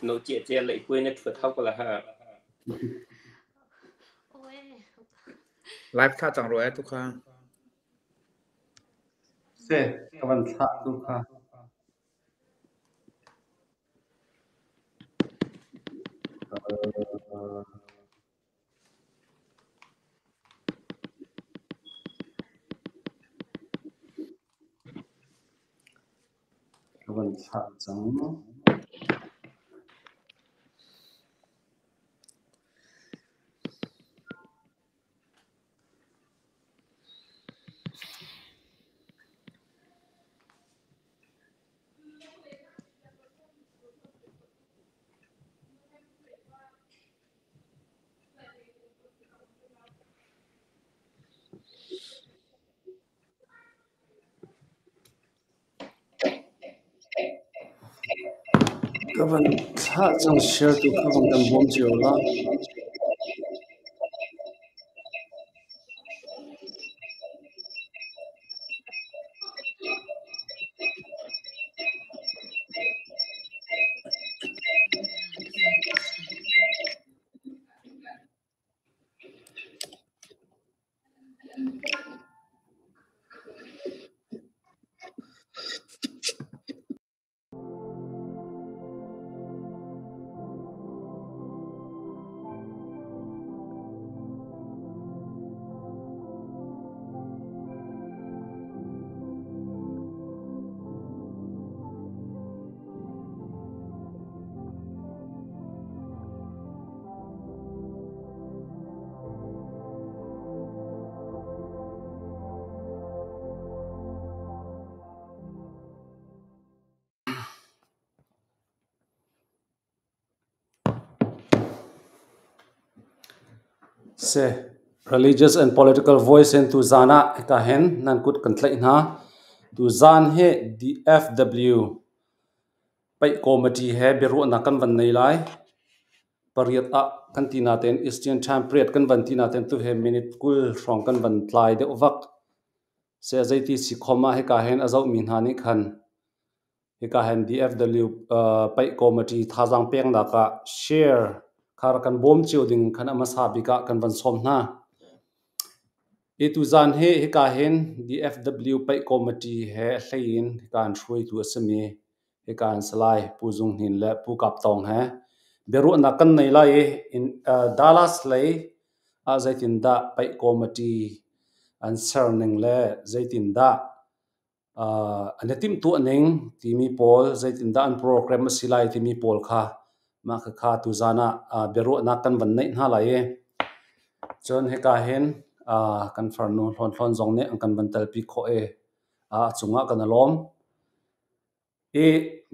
nô chia chia lại quên net phật học là ha live tha chẳng rồi tu kha se kavan tha tu kha kavan tha chẳng kavan tha chẳng share tu kha kavan kan bom chiu la se religious and political voice in tu zana ka hen nan kut kan thlai na tu zan he DFW pai committee he beru na kan van nei lai pariat a kan tina ten Eastern Time priat kan van tina ten tu he minute kul rong kan van tlai de ovak se zaiti si khoma he ka hen azau min hani khan he ka hen DFW pai committee thajang peng da ka share khar kan bom chiu ding khan ama sabika kan van som na ituzan he ka hen DFW pai committee he hlein kan thrui tu asami he kan salai puzung hin le pu kap tong he beru na kan nei lai in Dallas lei a zaitin da pai committee answer ning le zaitin da anatim tu ning timi pol zaitin da an program silai timi pol kha ma kha tu zana beru na kan van nei na lai chon he ka hen kan farnu hlon zong ne ang kan bantal pi kho chunga kan alom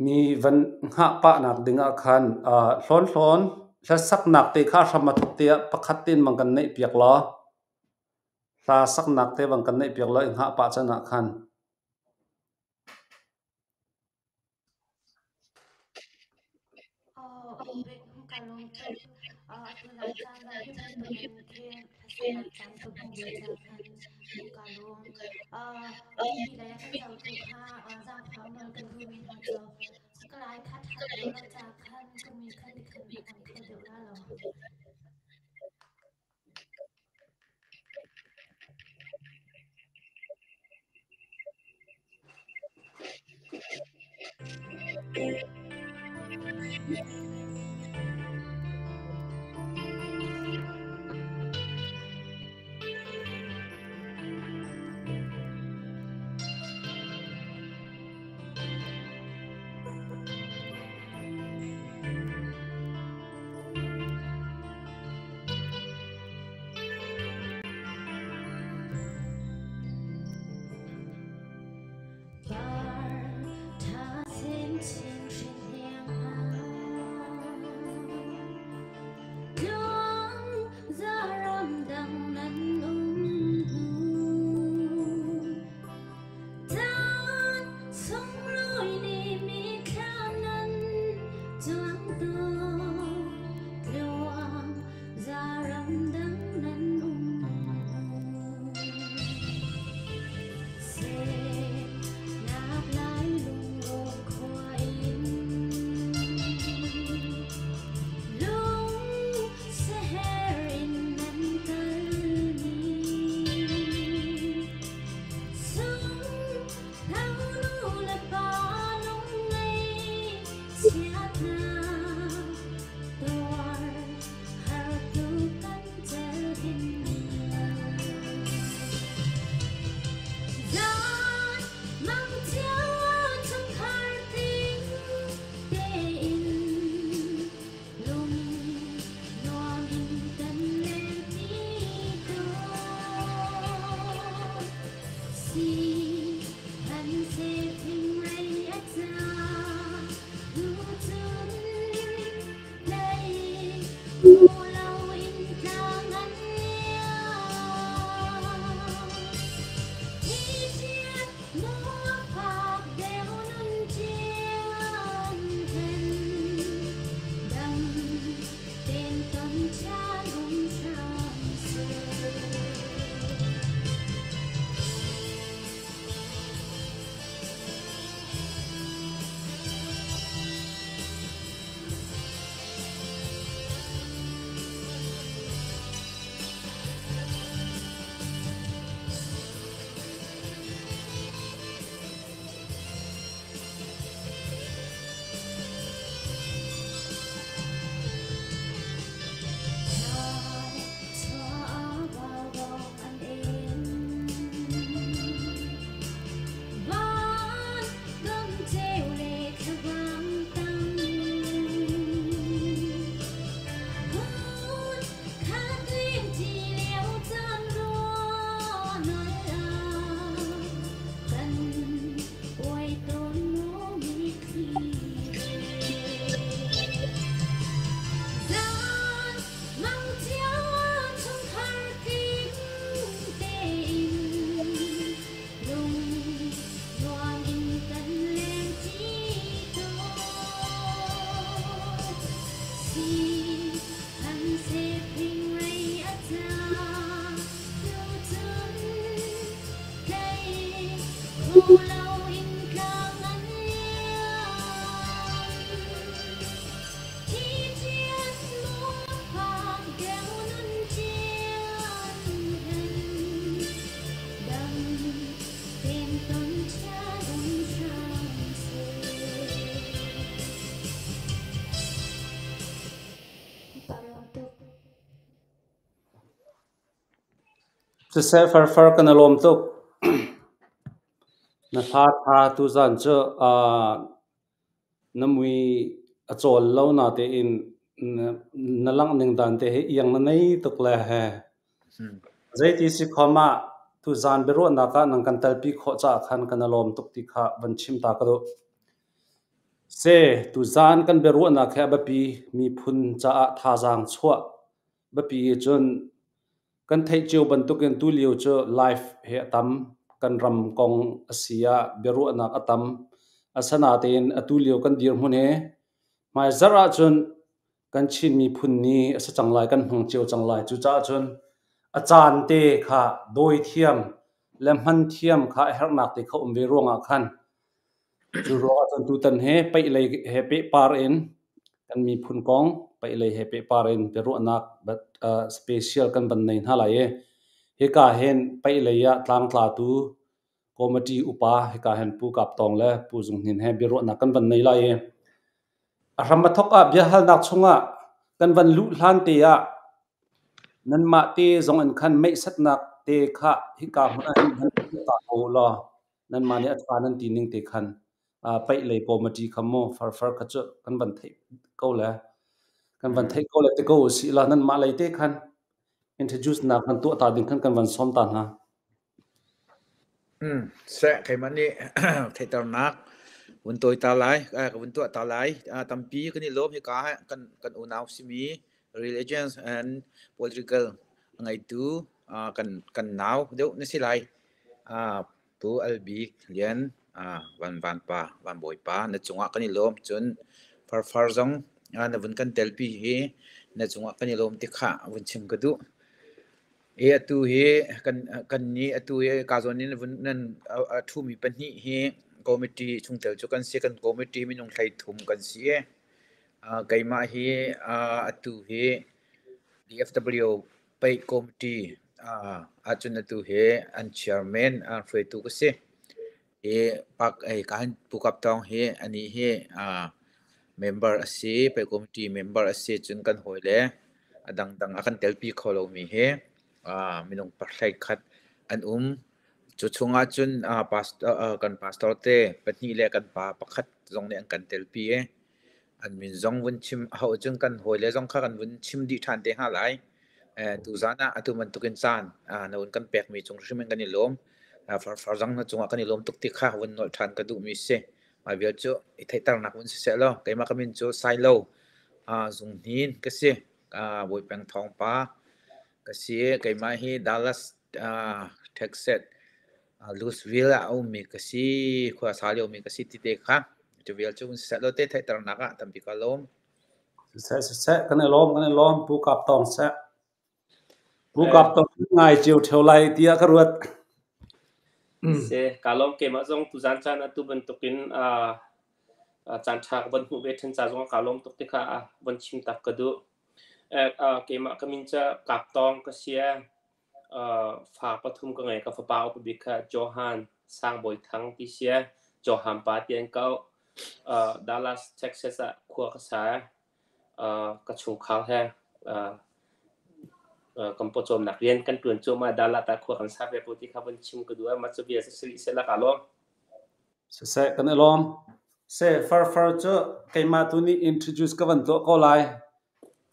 mi van nga pa nak dinga khan hlon hla sak nak te kha rama te pakhatin mang kan nei piak la hla sak nak te bang kan nei piak la nga pa chana khan se far kan alom tuk na tha tu zan cho namui achol lo na te in na lang ning dan te he yang na nei tuk la he zaiti si khoma tu zan bero na ka nang kan talpi kho cha khan kan alom tuk ti kha ban chim ta ka do se tu zan kan bero na kha ba pi mi phun cha tha jang chua ba pi chon kan thei chiu ban tuk en tu liu cho life he tam kan ram kong asia bero na atam asana ten atu liu kan dir hune mai zara chon kan chin mi phun ni asa changlai kan hung chiu changlai chu cha chon achan te kha doi thiam lemhan thiam kha hernak te kha umve ronga khan chu ro chon tu tan he pai lei he pe par en kan mi phun kong pai lei he pe par en bero nak but special kan ban nei na lai he ka hen pai lei ya tlang tla tu committee upa he ka hen pu kap tong le pu jung hin he bero nak kan ban nei lai ram thok a bia hal nak chunga kan van lu hlan te ya nan ma te zong an khan mai sat nak te kha hi ka huna ta ho lo nan ma ne atwa nan ti ning te khan pai lei committee khamo far kha chu kan ban thei ko la kan ban thei ko le te ko si la nan ma lei te khan introduce na khan tu ta ding khan kan van som ta na sẽ cái mà này thấy tao nát vấn tôi ta lại cái vấn tôi ta lại tâm pi cái này lốp hay cả kan unau simi religions and political ngày tu kan now đâu nó sẽ lại pu albi liền van van boy pa nó chung cái này lốp chun far zong nó vẫn kan tel pi he nó chung cái này lốp thì khá vẫn chim cái du atu he kan ni atu he ka zon ni nan thu mi pan ni he committee chung tel chu kan se kan committee mi nong thai thum kan si kaima he atu he DFW pai committee achun atu he an chairman free tu ka se pak kan pukap tong he ani he member ase pai committee member ase chun kan hoile adang akan tel pi kholo mi he minung parlai khat an chu chunga chun pastor te patni le kan pa pakhat zong ne an kan tel pi an min zong wun chim ho chung kan hoi le zong kha kan wun chim di than te ha lai tu zana atu man tukin san na un kan pek mi chung shim kan ni lom far zong na chunga kan ni lom tuk ti kha wun nol than ka du mi se ma bia chu i thai tar nak wun se lo kai ma kamin chu sai lo zung hin ka se boi peng thong pa kasi kay mahi Dallas Texas Louisville au mi kasi khua sali au mi kasi tite kha chu vial chu sa lo te thai tar naka tampi ka lom se kan lom pu kap tong ngai chiu theu lai tia ka ruat se kalom ke ma zong tu zan chan tu ban tukin chan thak ban hu ve then cha zong kalom tuk ti kha ban chim tak ka du ke ma kamin cha kap tong ka sia fa pathum ka ngai ka fa pau pa bikha Johan sang boi thang ti sia Johan pa tian kau Dallas Texas khua ka sa ka chung khang he kam po chom nak rian kan tuan choma Dallas ta khua kan sa ve poti kha ban chim ka du ma chu bia sri se la kalom se kan lom se far cho kai ma tu ni introduce ka van to ko lai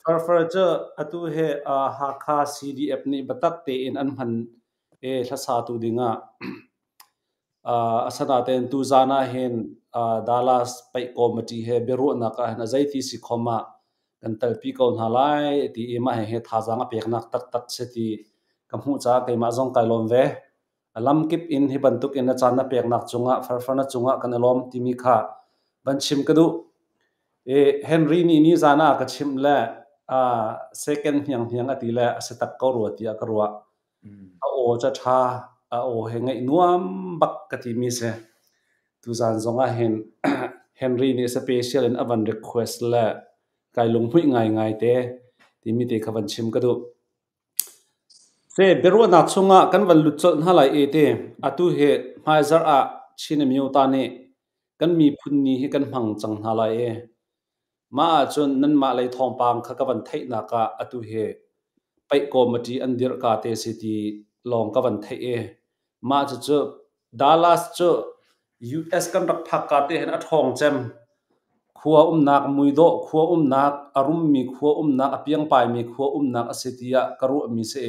far cho atu he ha kha CDF ni batak te in an man tha sa tu dinga asana ten tu zana hen Dallas pai committee he beru na ka na zaiti si khoma kan tal pi ko na lai ti ema he tha janga pek nak tak se ti kamu cha kai ma jong kai lom ve alam kip in hi bantuk in na chana pek nak chunga far na chunga kan lom ti mi kha ban chim ka du Henry ni zana ka chim la second hyang ati la ase tak ko ro ti ka ro o cha tha โอเฮงไงนัวบักกติมีเสตุจานซงเห็น Henryนี่ special in avan request la kai lung hui ngai te ti mi te khavan chim ka du se beru na chunga kan van lu chol halai e te atu he maizar a chine miu ta ne kan mi phun ni hi kan hmang chang halai e ma chun nan ma lai thong pang kha ka van thei na ka atu he pai committee an dir ka te city long ka van thei e ma chu Dallas chu US kan rak phak ka te hen a thong chem khua nak muido khua nak arum mi khua nak apiang pai mi khua nak asetia karu mi se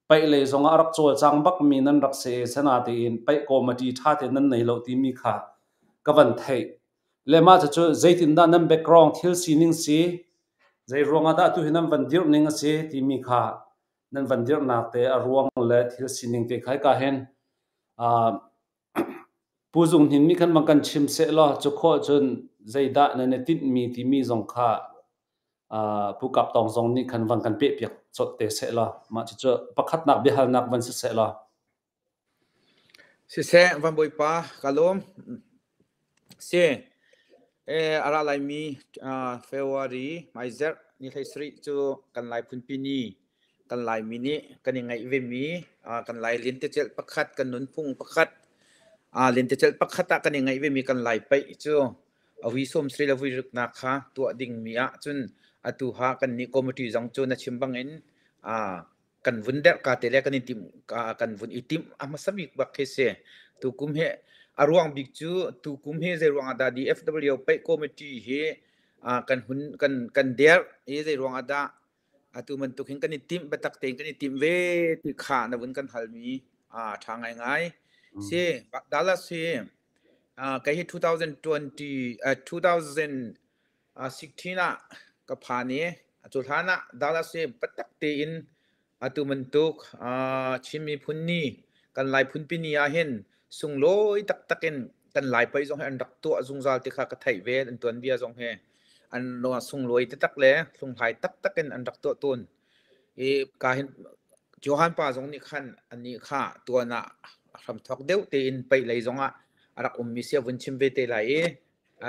pai le zonga rak chol chang bak mi nan rak se sana te in pai committee tha te nan nei lo ti mi kha ka van thei le ma chu zaitin da nan background thil sining si zai ronga da tu hinam van dir ning ase ti mi kha nan van dir nak te a ruang le thil sining te khai ka hen a puzung hin mi khan makan chim se lo chu kho chun zaida na ne tin mi ti mi zong kha pu kap tong zong ni khan wang kan pe piak chot te se lo ma chu pakhat nak bihal nak van se lo se van boi pa kalom se ara lai mi February maizer ni thai sri chu kan lai phun pi ni kan lai mi ni kan ngai ve mi kan lai lin te chel pakhat kan nun phung pakhat lin te chel pakhata kan ngai ve mi kan lai pai chu awi som sri la vui ruk na kha tu ding mi a chun atu ha kan ni committee jang chu na chimbang in kan vun der ka te le kan tim kan vun itim amasami bak khese tu kum he aruang big chu tu kum he ze ruang ada di FW pai committee he kan hun kan der e ze ruang ada atu man tu hin kan tim batak te kan tim ve ti kha na vun kan halmi thangai ngai se Dallas se kai 2020 2016 na ka phani chulhana Dallas se patak te in atu mantuk chimi phunni kan lai phun pi ni a hen sung loi tak takin kan lai pai jong an dak tu azungjal ti kha ka thai ve an ton bia jong he an no sung loi te tak le sung thai tak takin an dak tu ton e ka hen johan pa jong ni khan ani kha tu na ram thok deu te in pai lai zonga arak mi sia vun chim ve te lai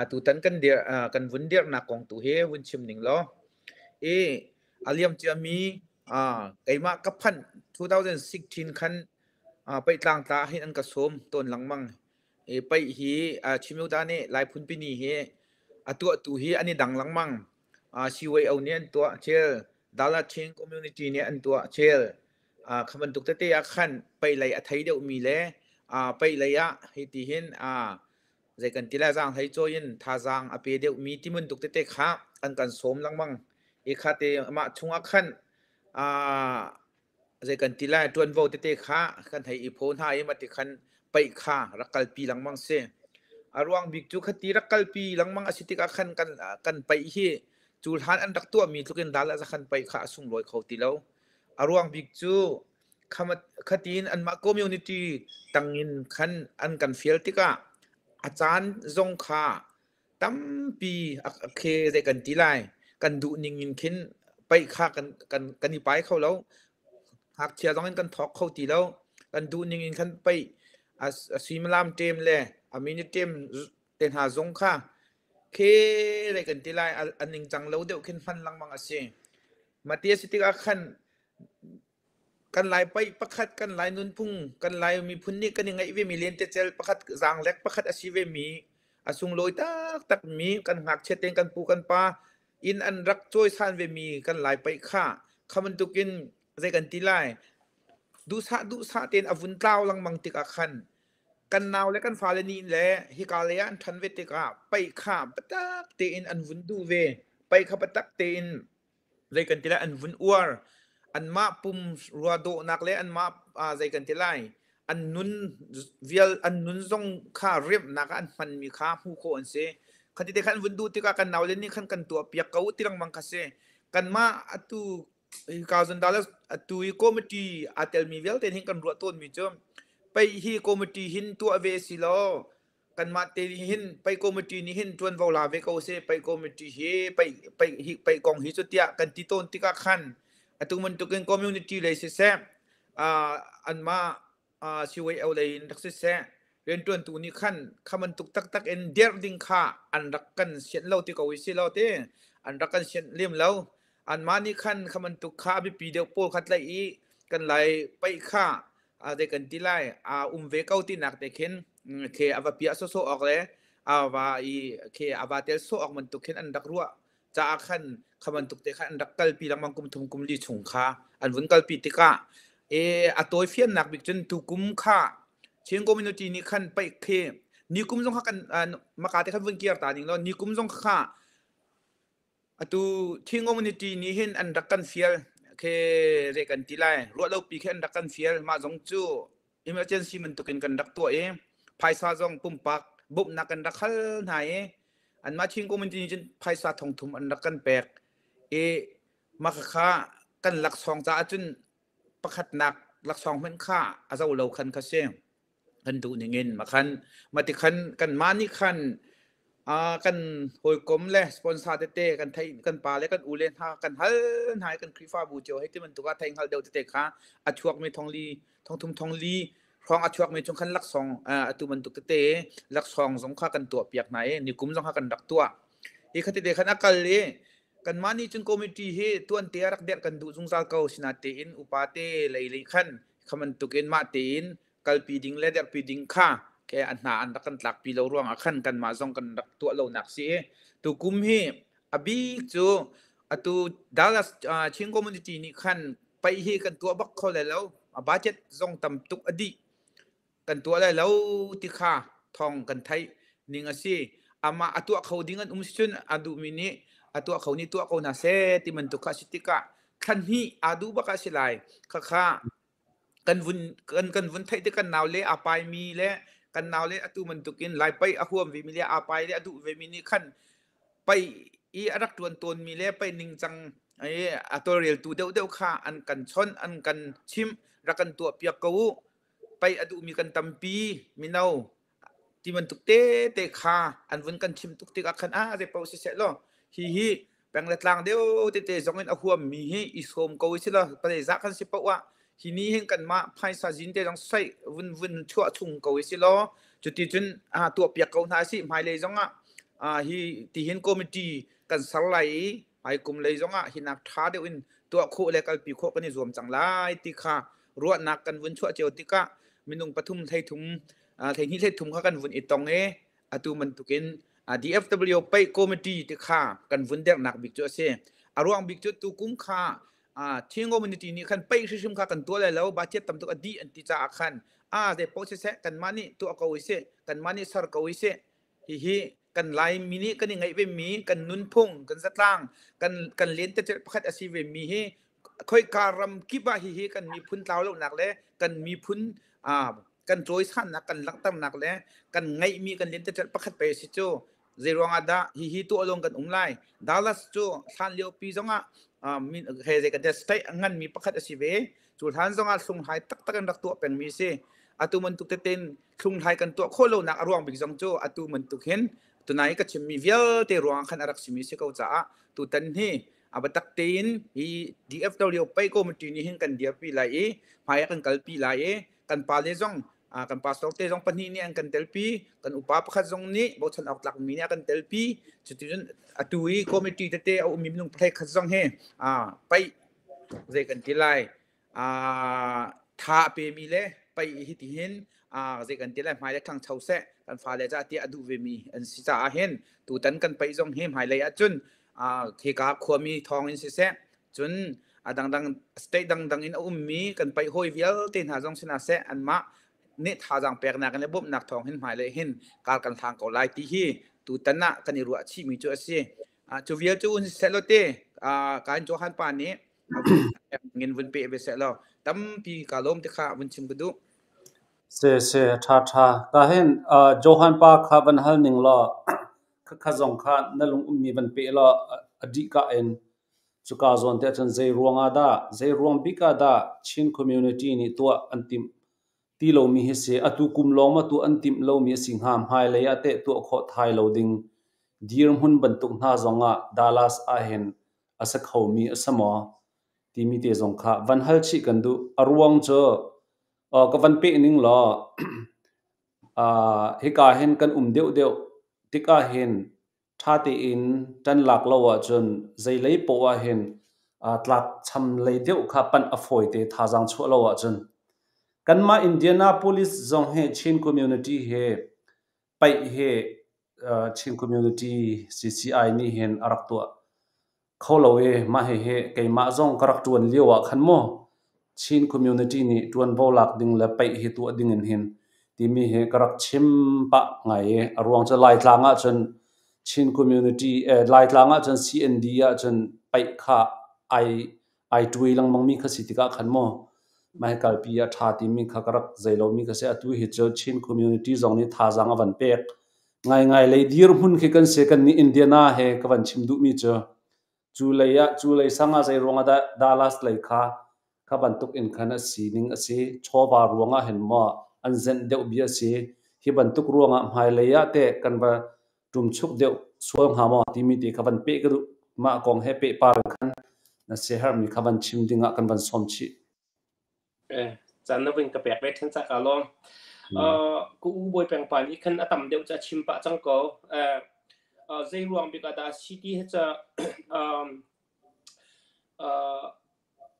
tu tan kan dia kan vun dia na kong tu he vun chim ning lo aliam chami kai ma ka phan 2016 khan pai tlang ta hin an ka som ton langmang pai hi chimiu ta ne lai phun pi ni he atu tu hi ani dang langmang siwei au ne an to chel dala ching community ne an to chel khaman tuk te ya khan pai lai a thai deu mi le pai lai ya hi ti hin zai kan tila jang thai choin tha jang a pe deu mi ti mun tuk te kha an kan som langmang kha te ma chunga khan zai kan tila tuan vo te kha kan thai I phone ha ma ti khan pai kha rakal pi langmang se arwang big chu khati rakal pi langmang asitika khan kan pai hi chulhan an rak tu mi tukin dala za khan pai kha sung loi khau ti lo arwang big chu khatin an ma community tangin khan an kan fiel tika achan zong kha tampi khe zai kan tilai kan du ning in khin pai kha kan ni pai khau lo hak chia dong kan thok khau ti lo kan du ning in khan pai simlam tem le amini tem ten ha zong kha khe zai kan tilai an ning chang lo deu khin phan lang mang ase matia sitika khan kan lai pai pakhat kan lai nun phung kan lai mi phun ni kan ngai ve mi len te chel pakhat jang lek pakhat asi ve mi asung loi tak mi kan ngak cheteng kan pu kan pa in an rak choi san ve mi kan lai pai kha khaman tukin zai kan tilai du sa ten avun tlaw lang mang tika khan kan naw le kan fale ni le hi ka le an than ve tika pai kha patak te in an vun du ve pai kha patak te in zai kan tilai an vun uar an ma pum ruado nak le an ma zai kan tilai an nun vial an nun zong kha rep nak an man mi kha hu ko an se khati te khan vundu tika kan naw le ni khan kan tu piak kau tirang mang khase kan ma atu $1,000 atu committee atel mi vial ten hin kan ru ton mi chom pai hi committee hin tu ave si lo kan ma te hin pai committee ni hin tuan vola ve ko se pai committee he pai kong hi chutia kan ti ton tika khan atu man tukin community le se an ma ชิวเอาเลยนักศึกษาเรียนตัวนี้ขั้นคำมันตุกตักเอ็นเดียร์ดิ้งค่าอันรักกันเสียนเล่าที่เขาวิสิเล่าเต้อันรักกันเสียนเลี่ยมเล่าอันมานี่ขั้นคำมันตุกค่าไปปีเดียวโป้ขัดไล่อีกันไล่ไปค่าเด็กกันที่ไล่เวกเอาที่หนักแต่เข็นเคอว่าเปียโซออกเลยว่าเคว่าเตลโซออกมันตุกเข็นอันรักรัวจะขั้นคำมันตุกเตะขั้นอันรักกัลปีลังมังกุมทุมกุมลีชงค่าอันวุ่นกัลปีติกาตัวเฟียนหนักบิกจนตุกุมค่าเชียงคอมมิวนิตี้นี่ขั้นไปเคนิคุมจงขันมาการที่ขันวันเกียร์ตาหนิงแล้วนิคุมจงข้าตัวเชียงคอมมิวนิตี้นี่เห็นอันดักกันเฟียลเคเรกันทีไรรวดเราปีแค่อันดักกันเฟียลมาจงจูemergency มันตุกินกันดักตัวภายซาจงปุ่มปักบุบนักกันดักขันหายอันมาเชียงคอมมิวนิตี้จนภายซาทองทุ่มอันดักกันแปกมาข้ากันหลักสองจ้าจนประคัดหนักหลักสองเป็นข้าอาจจะเราคันข้าเสียงกันดูนี่เงินมาคันมาติคันกันมานี่คันกันหอยกลมเลยสปอนเซอร์เตะกันไทยกันปลาเลยกันอูเลนหากันฮัลหายกันครีฟ้าบูเจียวให้ที่มันตัวไทยฮัลเดียวเตะขาอัชวกมีทองลีทองทุ่มทองลีครองอัชวกมีจงคันลักสองตัวมันตุกเตะลักสองสงข้ากันตัวเปียกไหนนี่กุมสงข้ากันดักตัวอีกขณะเดียวกันอากาศเลยกันมานี่จนคอมมิตี้เฮตัวอันเตะรักเด็ดกันดูจงซาเกาสินาเตอินอุปาเตเลยขันขมันตุกินมาเตอินกัลปีดิงเลเดอร์ปีดิงค่าแค่อันหนาอันดักกันหลักปีเราร่วงขันกันมาส่งกันดักตัวเราหนักสิตัวกุมเฮอบีจูตัวดัลลัสเชียงคอมมูนิตี้นี่ขันไปเฮกันตัวบักเขาเลยแล้วบาเจ็ตส่งตำตุกอดีกันตัวเลยแล้วติค่าทองกันไทยนี่งสิมาตัวเขาดิ้งกันชุนดูมินิตัวเขานี่ตัวเขาหน้าเซติมันตุกสิติกะขันฮีดูบักสิไลค่ากันวุ่นไทยที่กันนาวเล่อาไปมีเล่กันนาวเล่ตัวมันตุกินไล่ไปอาหัววิมิเล่อาไปเล่ตัววิมินี่ขันไปรักตัวมีเล่ไปนิ่งจังตัวเรียลตัวเดียวข้าอันกันชนอันกันชิมรักกันตัวเปียกกูไปตัวมีกันตัมปีมินาวที่มันตุกเตะข้าอันวุ่นกันชิมตุกติกขันเดี๋ยวเป่าเสร็จแล้วฮีแปลงละทางเดียวเตะจงเงินอาหัวมีอิสโฮมกูสิละไปจักกันสิปะวะทีนี้เห็นกันมาภายซาจินเตต้องใส่วุ่นชั่วชุ่มกูสิล้อจุดที่จนตัวเปียกกูน่าสิหมายเลยจังฮีที่เห็นคอมมิตี้กันสลายหมายกลุ่มเลยจังหินักท้าเดียวอินตัวโคเลยกันปีโคกันนี่รวมจังไรติค่ารวดนักกันวุ่นชั่วเจียวติกะมินุงปทุมไทยทุ่มไทยนี่ไทยทุ่มเขากันวุ่นอีตองตัวมันตุกินDFW ไปคอมมิตี้ติค่ากันวุ่นเด็กหนักบิ๊กจ้าเสียอารวงบิ๊กจ้าตัวกุ้มค่าเชียงคอมมิวนิตี้นี่ขันไปชิมข้ากันตัวเลยแล้วบาดเจ็บตำตัวอดีอันที่จะขันเดี๋ยวพอเสร็จกันมานี่ตัวเขาวิเศษกันมานี่สารเขาวิเศษฮีกันไลมินิกันยังไงเวมีกันนุนพงกันสัตล่างกันเลี้ยนแต่จะพัดอาชีพเวมีฮีค่อยการัมกิบะฮีกันมีพุนเท้าลงหนักเลยกันมีพุนกันโจยสั้นนักกันลักตั้มหนักเลยกันไงมีกันเลี้ยนแต่จะพัดไปสิโจเจรวงอาดาฮีตัวลงกันไลดัลลัสโจสันเลียวปีจงมีเฮเจกันจะสเตย์งั้นมีประคัดอาชีพสุดท้ายจงอาส่งหายตักกันรักตัวเป็นมีเสตัวมันตุกเต้นส่งหายกันตัวโคโลนักรวงบิกจงโจตัวมันตุกเห็นตัวไหนก็จะมีเวลเตรวงขันอารักษมีเสกเอาจ้าตัวตันเฮบัตักเต้นDFW ไปก็มันตีนี่เห็นกันเดียปีไล่พายกันกัลปีไล่กันปาเลจงกันปาสโตเตจงปนีนี่กันเตลปีกันอุปาประคัดจงนี้บทฉันออกหลักมีนี่กันเตลปีจุดนั้นตัวคอมมิตี้เตเอามีมนุษย์ประคัดจงเฮไปเจกันที่ไล่ท่าเปมีเล่ไปฮิตเห็นเจกันที่ไล่หมายเลขทางชาวเสกันฟ้าเลจ่าที่อดูเวมีอันสิจ่าเห็นตัวตันกันไปจงเฮหมายเลขจุนเฮกาขวามีทองอินสิเสจุนดังสเตย์ดังอินมีกันไปห้อยเวลเต้นหาจงชนะเสอันมาเนทาจังแปลกนักกันเลยบุบนักทองเห็นหมายเลยเห็นการกันทางเกาไล่ที่ฮีตูตันนะกันนี่รัวชีมีจุดเสียจูเวียจูนเซลเต้การโจฮันปานี้เงินวันเปย์ไปเสร็จแล้วตั้มปีกาลมที่ข้าวันชิมกันดูเสท่าก็เห็นโจฮันปาข้าวันฮัลนิงล้อข้าจงข้านั่นลุงมีวันเปย์ล้ออดีตก็เอ็นสุกาจวนเตชันใจรวงอาดาใจรวงบิกาดาชินคอมมูนิตี้นี่ตัวอันติมที่เรามีเฮเซอตุกุมลงมาตัวอันติมเรามีสิงหามไฮเลยอาเตตัวขอไทยเราดิ่งดีร์หุ่นบรรทุกน่าจงดัลลัสอาเห็นอาศักเขามีสมอที่มีเตจงข้าวันฮัลชิกันดูอรวงเจอ ก็วันปีนึงล้อฮิกาเห็นกันเดียวติกาเห็นท่าตีอินจันหลักเราจนใจเลยปวเห็นตลักชำเลยเดียวขับปันอฟอยเตท่าจังชัวเราจนกันมาอินเดียนาโพลิสจงเฮชินคอมมูนิตี้เฮไปเฮชินคอมมูนิตี้ CCI นี่เห็นอารักตัวเขาเรามาเฮไกมาจงกรักจวนเลี้ยวขันโมชินคอมมูนิตี้นี่จวนโบลักดิ่งและไปเฮตัวดิ่งเห็นที่มีเฮกรักชิมปะไงรวงจะไล่ทางจนชินคอมมูนิตี้ไล่ทางจน CND จนไปข้าไอตุยลังมังมีขสิติกาขันโมไม่กัลปีท่าที่มีขกรักใจเรามีขสิตุยฮิจชินคอมมูนิตี้จงนี้ท่าจังวันเป็กไงเลยดีร์หุ่นขี้กันเสกันนี่อินเดียนาเฮกวันชิมดุมีเจอจูเลยสังอาใจรวงดาลัสเลยค่ะขบันตุกอินขันสีนิงสีชอบารวงเห็นมาอันเซนเดียวบีสีที่บันตุกรวงหายเลยเตะกันว่าจุ่มชุกเดียวสวงหามาที่มีที่ขบันเปกรุมากองเฮเปปาร์กันนั่นเสียหายมีขบันชิมดิ่งกันบันสมชีจันนวินกระแปกเวทันจักรลองกูบอยแปลงปานอีกขันอตัมเดียวจะชิมปะจังก็ใจรวงบิกาดาซิตี้จะ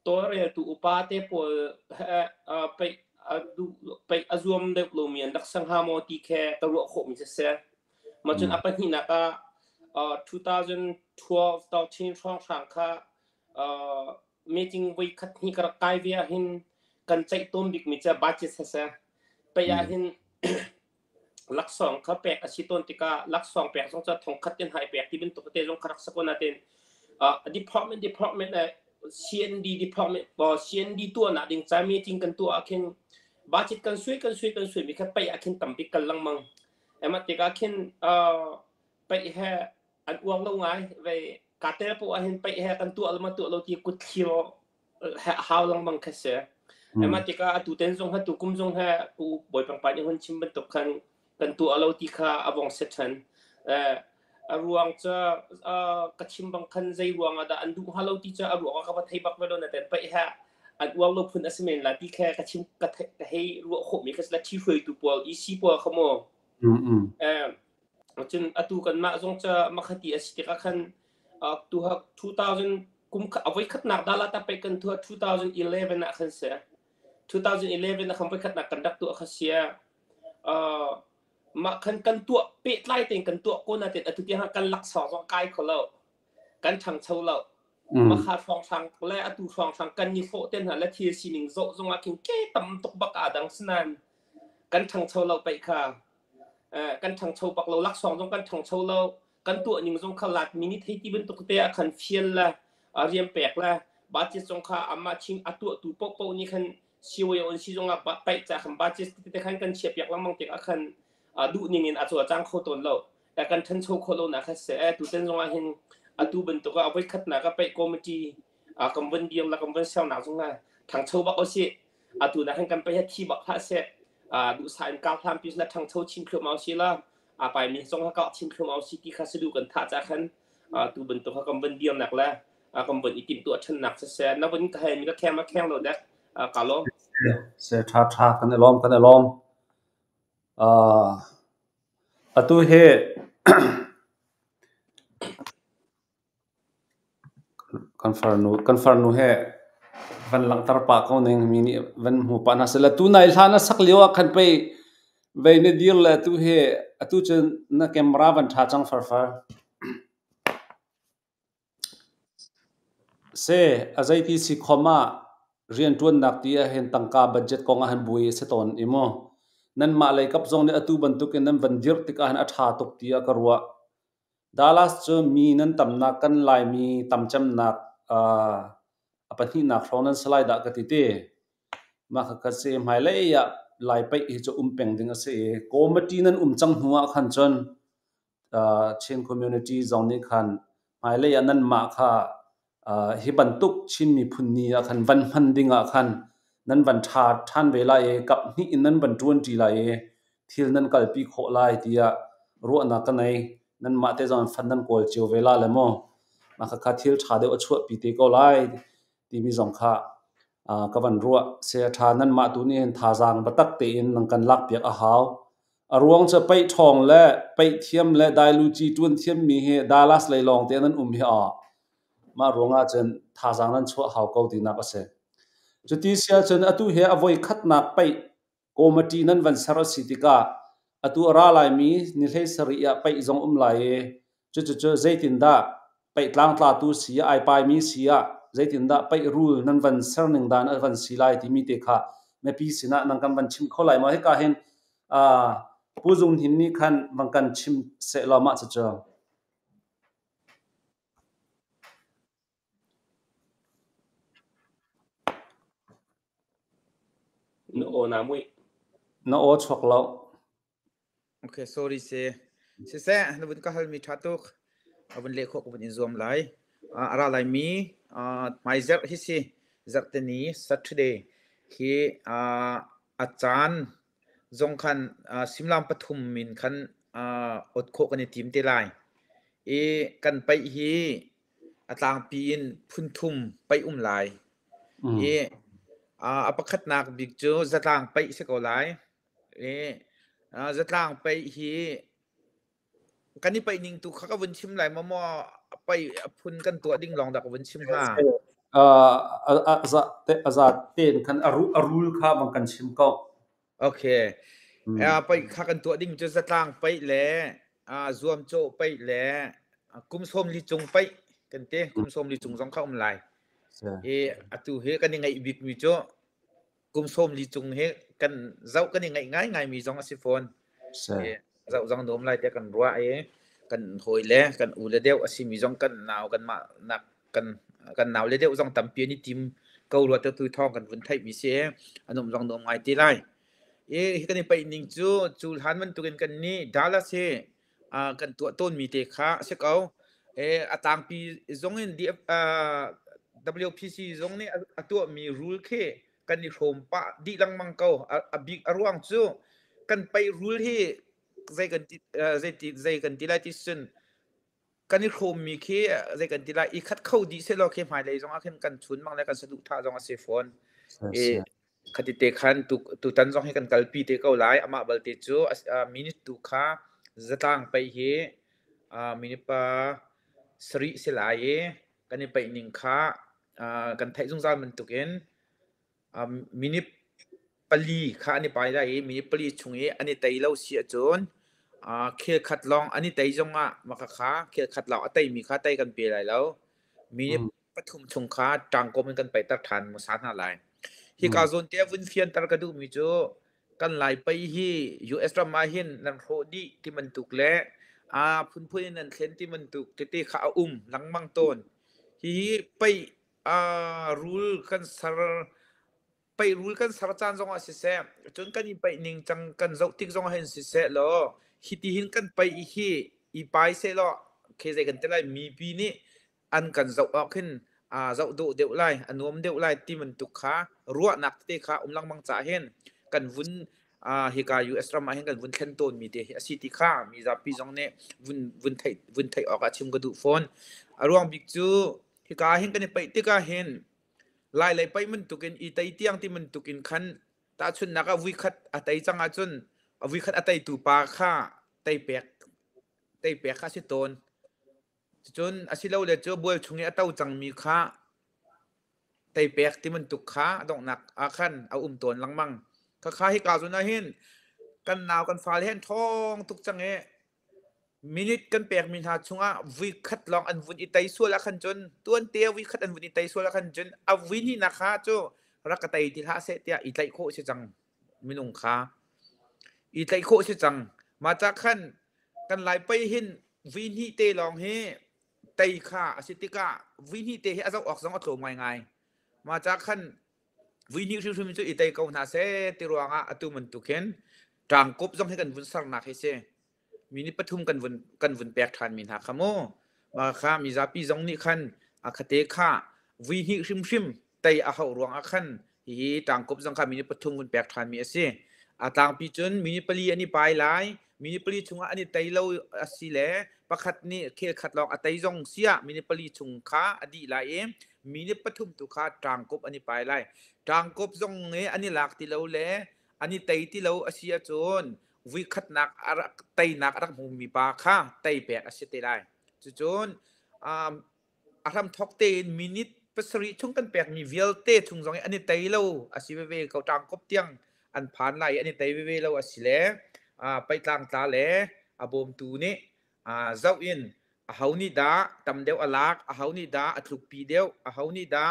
ตัวเรื่องตัวอุปาเตปไปอาซวมเด็กโลเมียนดักสังหามอตีแค่ตัวโคมิเสะมาจนอัปหินัก2012ต่อที่ช่องทางค่ะmeeting ไว้คัดหิกระไกเวียหินกันใจต้มบิกมิจะบาดเจ็บเสะไปยาหินลักษณ์เขาแปลกอาชีพต้นติกาลักษณ์แปลกสงจะทองคัดยันหายแปลกที่เป็นตัวเตจงครักสกุลนาเต็นdepartment CND department บ่ CND ตัวน่ะดิ่งใจมีจริงกันตัวอาเคนบาจิตกันสวยมีแค่ไปอาเคนต่ำปิกันลังมังมาติกาเคนไปแห่อันอ้วงลงไงไปกาเตลปูอาเคนไปแห่กันตัวละมาตัวเราที่กุดคิโลหาวลังมังแค่เสียมาติกาตัวเต็นจงให้ตัวกุมจงให้กูบ่อยปังปันยังคนชิมเป็นตกกันตัวเราที่ข้าอวงเซชันรวงจะกระชิมบางคันใจรวงadaอันดูฮัลโหลที่จะรวงก็มาไทยบักเวลนั่นแต่ไปฮะอันรวงลบพุ่นอสเมนละที่แค่กระชิมกระให้รวงขมีก็ละที่เฟยตัวปอลอีซีปอลขโมจนอตูกันมาจงจะมาคดีอสิกาคันตัว2000กุมเอาไว้ขัดหนักดาลาตาไปกันตัว2011นะคันเสีย2011นะคำไปขัดหนักกันดักตัวคันเสียมากันตัวเปิดไล่เต็งกันตัวก็น่าจะอตุที่หากันลักษณ์สองกายเขาเรากันช่างเช่าเรามาขาดฟองช่างและอตุฟองช่างกันยี่โฟเต้นหาและทีสิหนึ่งโจงอาคิงเกตำตกบักอาดังสนานกันช่างเช่าเราไปค่ะกันช่างเช่าบักเราลักษณ์จงกันช่างเช่าเรากันตัวหนึ่งจงขลัดมินิที่ที่เป็นตกเตะขันเฟียนละเรียมแปลกละบาดเจ็บจงข้าอามาชิงอตัวตัวโป๊นี่ขันชิวอันชิจงอาไปจากขันบาดเจ็บที่ขันกันเฉียบอยากลังมังเด็กขันดูนี่อาจจะจ้างเขาตนเราแต่การทันโชว์เขาเรานะคะเสียตัวเต้นจงอาเห็นดูเป็นตัวก็เอาไว้คัดหนักก็ไปกรมจีกำวันเดียวแล้วกำวันเช้าหนักจงอาทางโชว์บักเอาสิตัวนั้นกันไปที่บักพระเสียดูสายการทำพิจารณาทางโชว์ชิมเครื่องเอาสิละไปมีจงอาก็ชิมเครื่องเอาสิที่ข้าศึกดูกันท่าจากขันตัวเป็นตัวกำวันเดียวหนักแล้วกำวันอีกติ่มตัวชันหนักเสียนับวันก็ให้มีก็แค่มาแข่งเราเด็กกาลเสียท่ากันล้อมatu he confirm nu he van lang tar pa ko neng mini van hu pa na sela tu nai thana sak liwa khan pe ve ne dir la tu he atu chen na camera van tha chang far se azai ti si khoma rian tuan nak ti a hen tangka budget ko nga han bui se ton imo nan ma lai kap zong ne atu bantuk en nan van dir tik an atha tok tia karwa Dallas chu mi nan tamna kan lai mi tamcham nak apani nak thronan slai da ka ti te ma kha se mai lai ya lai pai hi chu peng ding ase committee nan chang huwa khan chon chen community zong ni khan mai lai ya nan ma kha hi bantuk chin mi phunni a khan van man dinga khan nan van tha than vela e kap ni nan van 20 la e thil nan kalpi kho lai tia ro na ka nei nan ma te zon fan nan kol chiu vela le mo ma kha thil tha de achua pi te ko lai ti mi zong kha ka van ruwa se tha nan ma tu ni tha jang batak te in nang kan lak piak a haw aruang cha pai thong le pai thiam le dai lu chi tun thiam mi he dalas leilong te nan hi a ma ronga chen tha jang nan chho haw ko ti na ka se chuti sia chen atu he avoi khat nak pai committee nan van sar sitika atu ara lai mi ni hlei saria pai zong lai e chu zaitin da pai tlang tla tu sia ai pai mi sia zaitin da pai rule nan van sar ning dan van silai ti mi te kha me pi sina nang kam van chim kholai ma he ka hen a puzung hin ni khan wang kan chim se la ma cha no na mui na o chok lo okay sorry se na bun ka hal mi thatuk abun le kho ko bun zoom lai ara lai mi mai zer hi si zartani saturday hi achan zong khan simlam pathum min khan ot kho kan team te lai e kan pai hi atang pin phun thum pai lai e apakhat nak big chu zatang pai se ko lai e zatang pai hi kan ni pai ning tu kha ka bun chim lai ma mo pai phun kan to ding long da ka bun chim ha za ten khan arul kha wang kan chim ko okay pai kha kan to ding chu zatang pai le zuam cho pai le kum som li chung pai kan te kum som li chung zong kha lai e atu he kan ni ngai big mi cho kum som li chung he kan zau kan ni ngai mi zong asi phone e zau zong dom lai te kan ruwa e kan hoi le kan u le deu asi mi zong kan naw kan ma nak kan naw le deu zong tam pi ni tim ko ro te tu thong kan vun thai mi se anum zong dom ngai ti lai e kan ni pai ning chu han man tu kan ni dala se kan tu ton mi te kha se kau e atang pi zong in di WPC zong ni atu mi rule ke kan ni khom pa di lang mang kau a big aruang chu kan pai rule hi zai kan ti lai ti sun kan ni khom mi ke zai kan ti lai i khat khau di se lo ke mai lai zong a khen kan chun mang la kan sadu tha zong a se phone e khati te khan tu tan zong he kan kalpi te kau lai ama bal te chu minute tu kha zatang pai he minute pa sri se lai e kan ni pai ning kha kan thai zung zal man tuken minute pali kha ani pai lai minute pali chungi ani tai lo sia chon khel khat long ani tai zonga maka kha khel khat law atai mi kha tai kan pe lai lo minute pathum chung kha tang ko man kan pai tar than mu sa na lai hi ka zon te vun fian tar ka du mi cho kan lai pai hi US ra ma hin nan kho di ti man tuk le phun phun nan khen ti man tuk te kha lang mang ton hi pai rule kan sar pai rule kan sar chan zong a si se chun kan i pai ning chang kan zau tik zong hen si se lo hi ti hin kan pai hi i pai se lo ke ze kan te lai mi pi ni an kan zau a khin zau do deu lai anom deu lai ti man tuk kha ruwa nak te kha lang mang cha hen kan vun hi ka US ra ma hen kan vun khen ton mi te asi ti kha mi za pi zong ne vun thai ok a chim ga du phone aruang big chu hi ka hen kan pai ti ka hen lai pai man tukin i tai tiang ti man tukin khan ta chun naka wi khat atai changa chun wi khat atai tu pa kha tai pek kha si ton chun asilo le cho bol chungi atau chang mi kha tai pek ti man tuk kha dong nak a khan a ton lang mang kha hi ka zuna hin kan naw kan fal hen thong tuk change minute kan pek min ha chunga vi khat long an vun itai suala khan chun tuan te vi khat an vun itai suala khan chun a vi ni na kha chu rakatai ti ha se tia itai kho se chang minung kha itai kho se chang ma cha khan kan lai pai hin vi ni te long he tai kha asitika vi ni te he azau ok zong atlo ngai ma cha khan vi ni chu chu itai ko na se ti ruanga atu man tu khen tang kop zong he kan vun sar na he se mini pathum kan vun pek than min ha khamo ma kha mi za pi zong ni khan akhate kha vi hi shim tai a hau ruang a khan hi tang kop zong kha mini pathum vun pek than mi ase atang pi chun mini pali ani pai lai mini pali chunga ani tai lo asi le pakhat ni khel khat long atai zong sia mini pali chung kha adi lai มีนี่ปฐุมตุขาจางกบอันนี้ไปไล่จางกบจงเงอันนี้หลักที่เราเล่อันนี้ไตที่เราอาศัยจนวิคัดนักอารักไตนักอารักมุมมีปาค่ะไตแปลกอาศัยได้จนอารมณ์ทอกเตนมินิภาษาริช่วงกันแปลกมีเวลเตช่วงจงอันนี้ไตเราอาศัยเวเขาจางกบเตียงอันผ่านไล่อันนี้ไตเวเราอาศัยเล่ไปกลางตาเล่อาบอมตูนี่เจ้าอินเฮานี่ดาตำเดียวอลักเฮานี่ดาอัตลุกปีเดียวเฮานี่ดา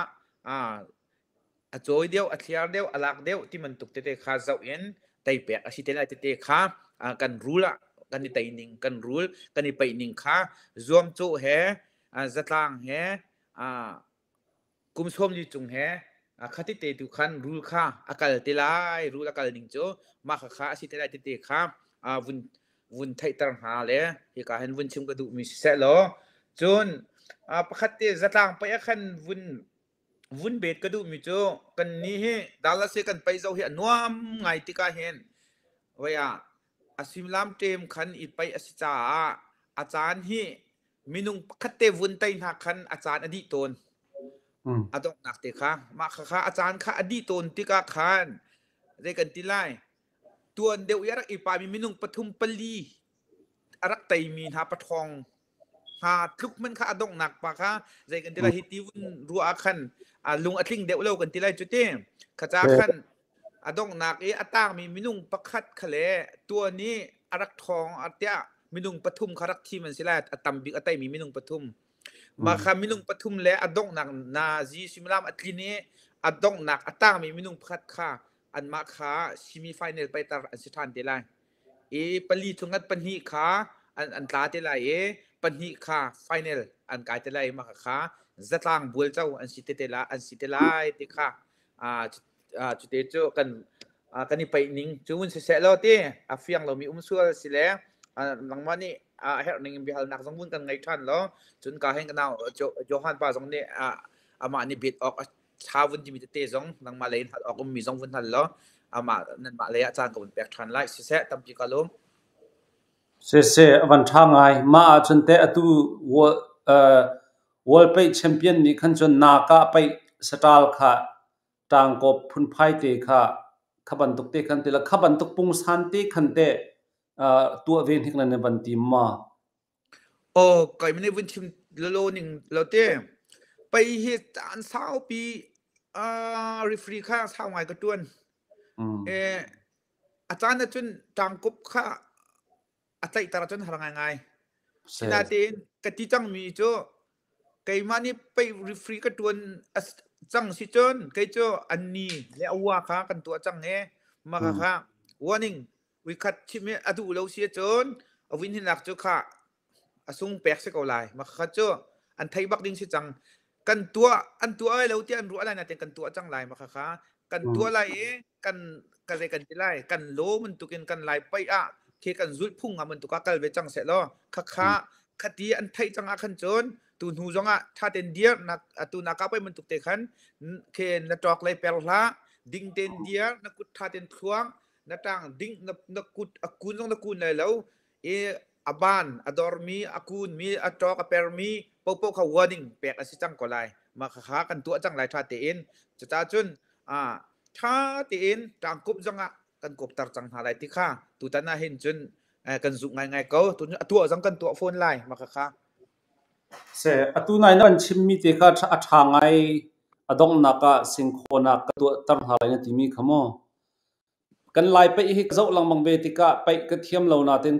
จอยเดียวอัตยาเดียวอลักเดียวที่มันตุกเตะข้าเจ้าอินไตเปียกอาศัยเตะเตะข้ากันรูละกันนี่ไตนิงกันรูลกันนี่ไปนิงข้าจวมโจเฮจัตลางเฮกุมชมลิจุงเฮขัดที่เตะตุขันรูลข้าอากาศเตลัยรูลอากาศนิงโจมาข้าอาศัยเตะเตะข้าวุ้นไทยตรังหาเลยที่การเห็นวุ้นชิมกระดูกมีเสร็จแล้วจนประคัตเตจัตลางไปขันวุ้นเบ็ดกระดูกมีโจกันนี้เฮดาลาเซกันไปเจ้าเห็นนัวไงที่การเห็นว่าอาศิมลามเตมขันอีไปอาศิจาอาจารย์เฮมินุงประคัตเตวุ้นไตหักขันอาจารย์อดีตตนอาต้องหนักเตะค่ะมาค่ะอาจารย์ค่ะอดีตตนที่การขันได้กันที่ไรตัวเดียวยารักอีปามีมินุงปฐุมปลีอารักไตมีหาปะทองหาทุกมันค่ะอดงหนักปะค่ะใจกันทีไรฮิติวุนรัวขันลุงอทิงเดียวเล่ากันทีไรจุดเต้ขจาขันอดงหนักอตางมีมินุงประคัดขะเลตัวนี้อารักทองอัตยามินุงปฐุมคารักที่มันสิแลอตัมบิกอไตมีมินุงปฐุมมาค่ะมินุงปฐุมและอดงหนักนาจีซิมลามอัตลีนี้อดงหนักอตางมีมินุงประคัดค่ะอันมาขาซิมีไฟเนลไปตาอันสุดท้ายเดลัยปลีทุงัดปัญหิขาอันตาเดลัยปัญหิขาไฟเนลอันกายเดลัยมาขาจัตลางบัวเจ้าอันสิเตลัยอันสิเตลัยติขาจุดเตจกันกันนี่ไปนิ่งจูนเสร็จแล้วที่เฟียงเรามีส่วนสิแล้วหลังวันนี้เฮร์นิ่งบิฮัลนักสมบูรณ์กันไงท่านแล้วจนการเห็นกันเอาโจฮันปาสองนี้มานี่บิดออกชาววันที่มีเตะจงนังมาเลยออกมีจงวันทันแล้วมานั่นมาเลยอาจารย์กับแบกทันไล่เสร็จตั้มปีกาลมเสร็จวันทางไงมาจนเตะตัววอลไปแชมเปี้ยนนี่ขันจนนาคาไปสตาลค่ะต่างกับพุ่นไพ่เตะค่ะขับันตุกเตะขันเตะละขับันตุกปุ่งสันเตะขันเตะตัวเวนที่นั่นในบันทีมาโอ้ก็ไม่ได้วันทีมโลนึงเราเตะไปเหตุการณ์20 ปีรีฟรีค่าสาวใหม่ก็ต้วนอาจารย์นั่นจนจังกบค่าอาจารย์ตราจนหาง่ายๆสินาเตนกติจังมีโจไก่มานี่ไปรีฟรีก็ต้วนจังสิจนไก่โจอันนี้และเอาว่าค่ากันตัวจังเงี้ยมาค่ะวันนึงวิคัดชิมอดูเราเสียจนเอาวินที่หนักโจค่ะสุ่งแปลกสักอะไรมาค่ะโจอันไทยบักดิ้งสิจังกันตัวอันตัวไอ้เราที่อันรู้อะไรนะแต่กันตัวจังไรมาค่ะกันตัวไรกันกันอะไรกันที่ไรกันโลมันตุกินกันไรไปเคกันจุดพุ่งมันตุกกันไปจังเสร็จแล้วค่ะคดีอันไทยจังขันจนตูนหูจังถ้าเต็นเดียร์นักตูนักไปมันตุกเตะขันเคนักจอกไรเปล่าดิ้งเต็นเดียร์นักกุดถ้าเต็นทวงนักต่างดิ้งนักกุดกุนต้องนักกุนเลยแล้วaban adormi akun mi atok permi popo kha warning pek asi chang ko lai ma kha kan tu chang lai tha te in cha chun tha te in tang kup janga kan kop tar chang ha lai ti kha tu ta na hin chun kan zu ngai ko tu jang kan tu phone lai ma kha se atu nai nan chim mi te kha tha ngai adong naka singkhona ka tu tar ha lai na ti mi khamo kan lai pe hi zo lang mang be ti ka pe ka thiam lo na ten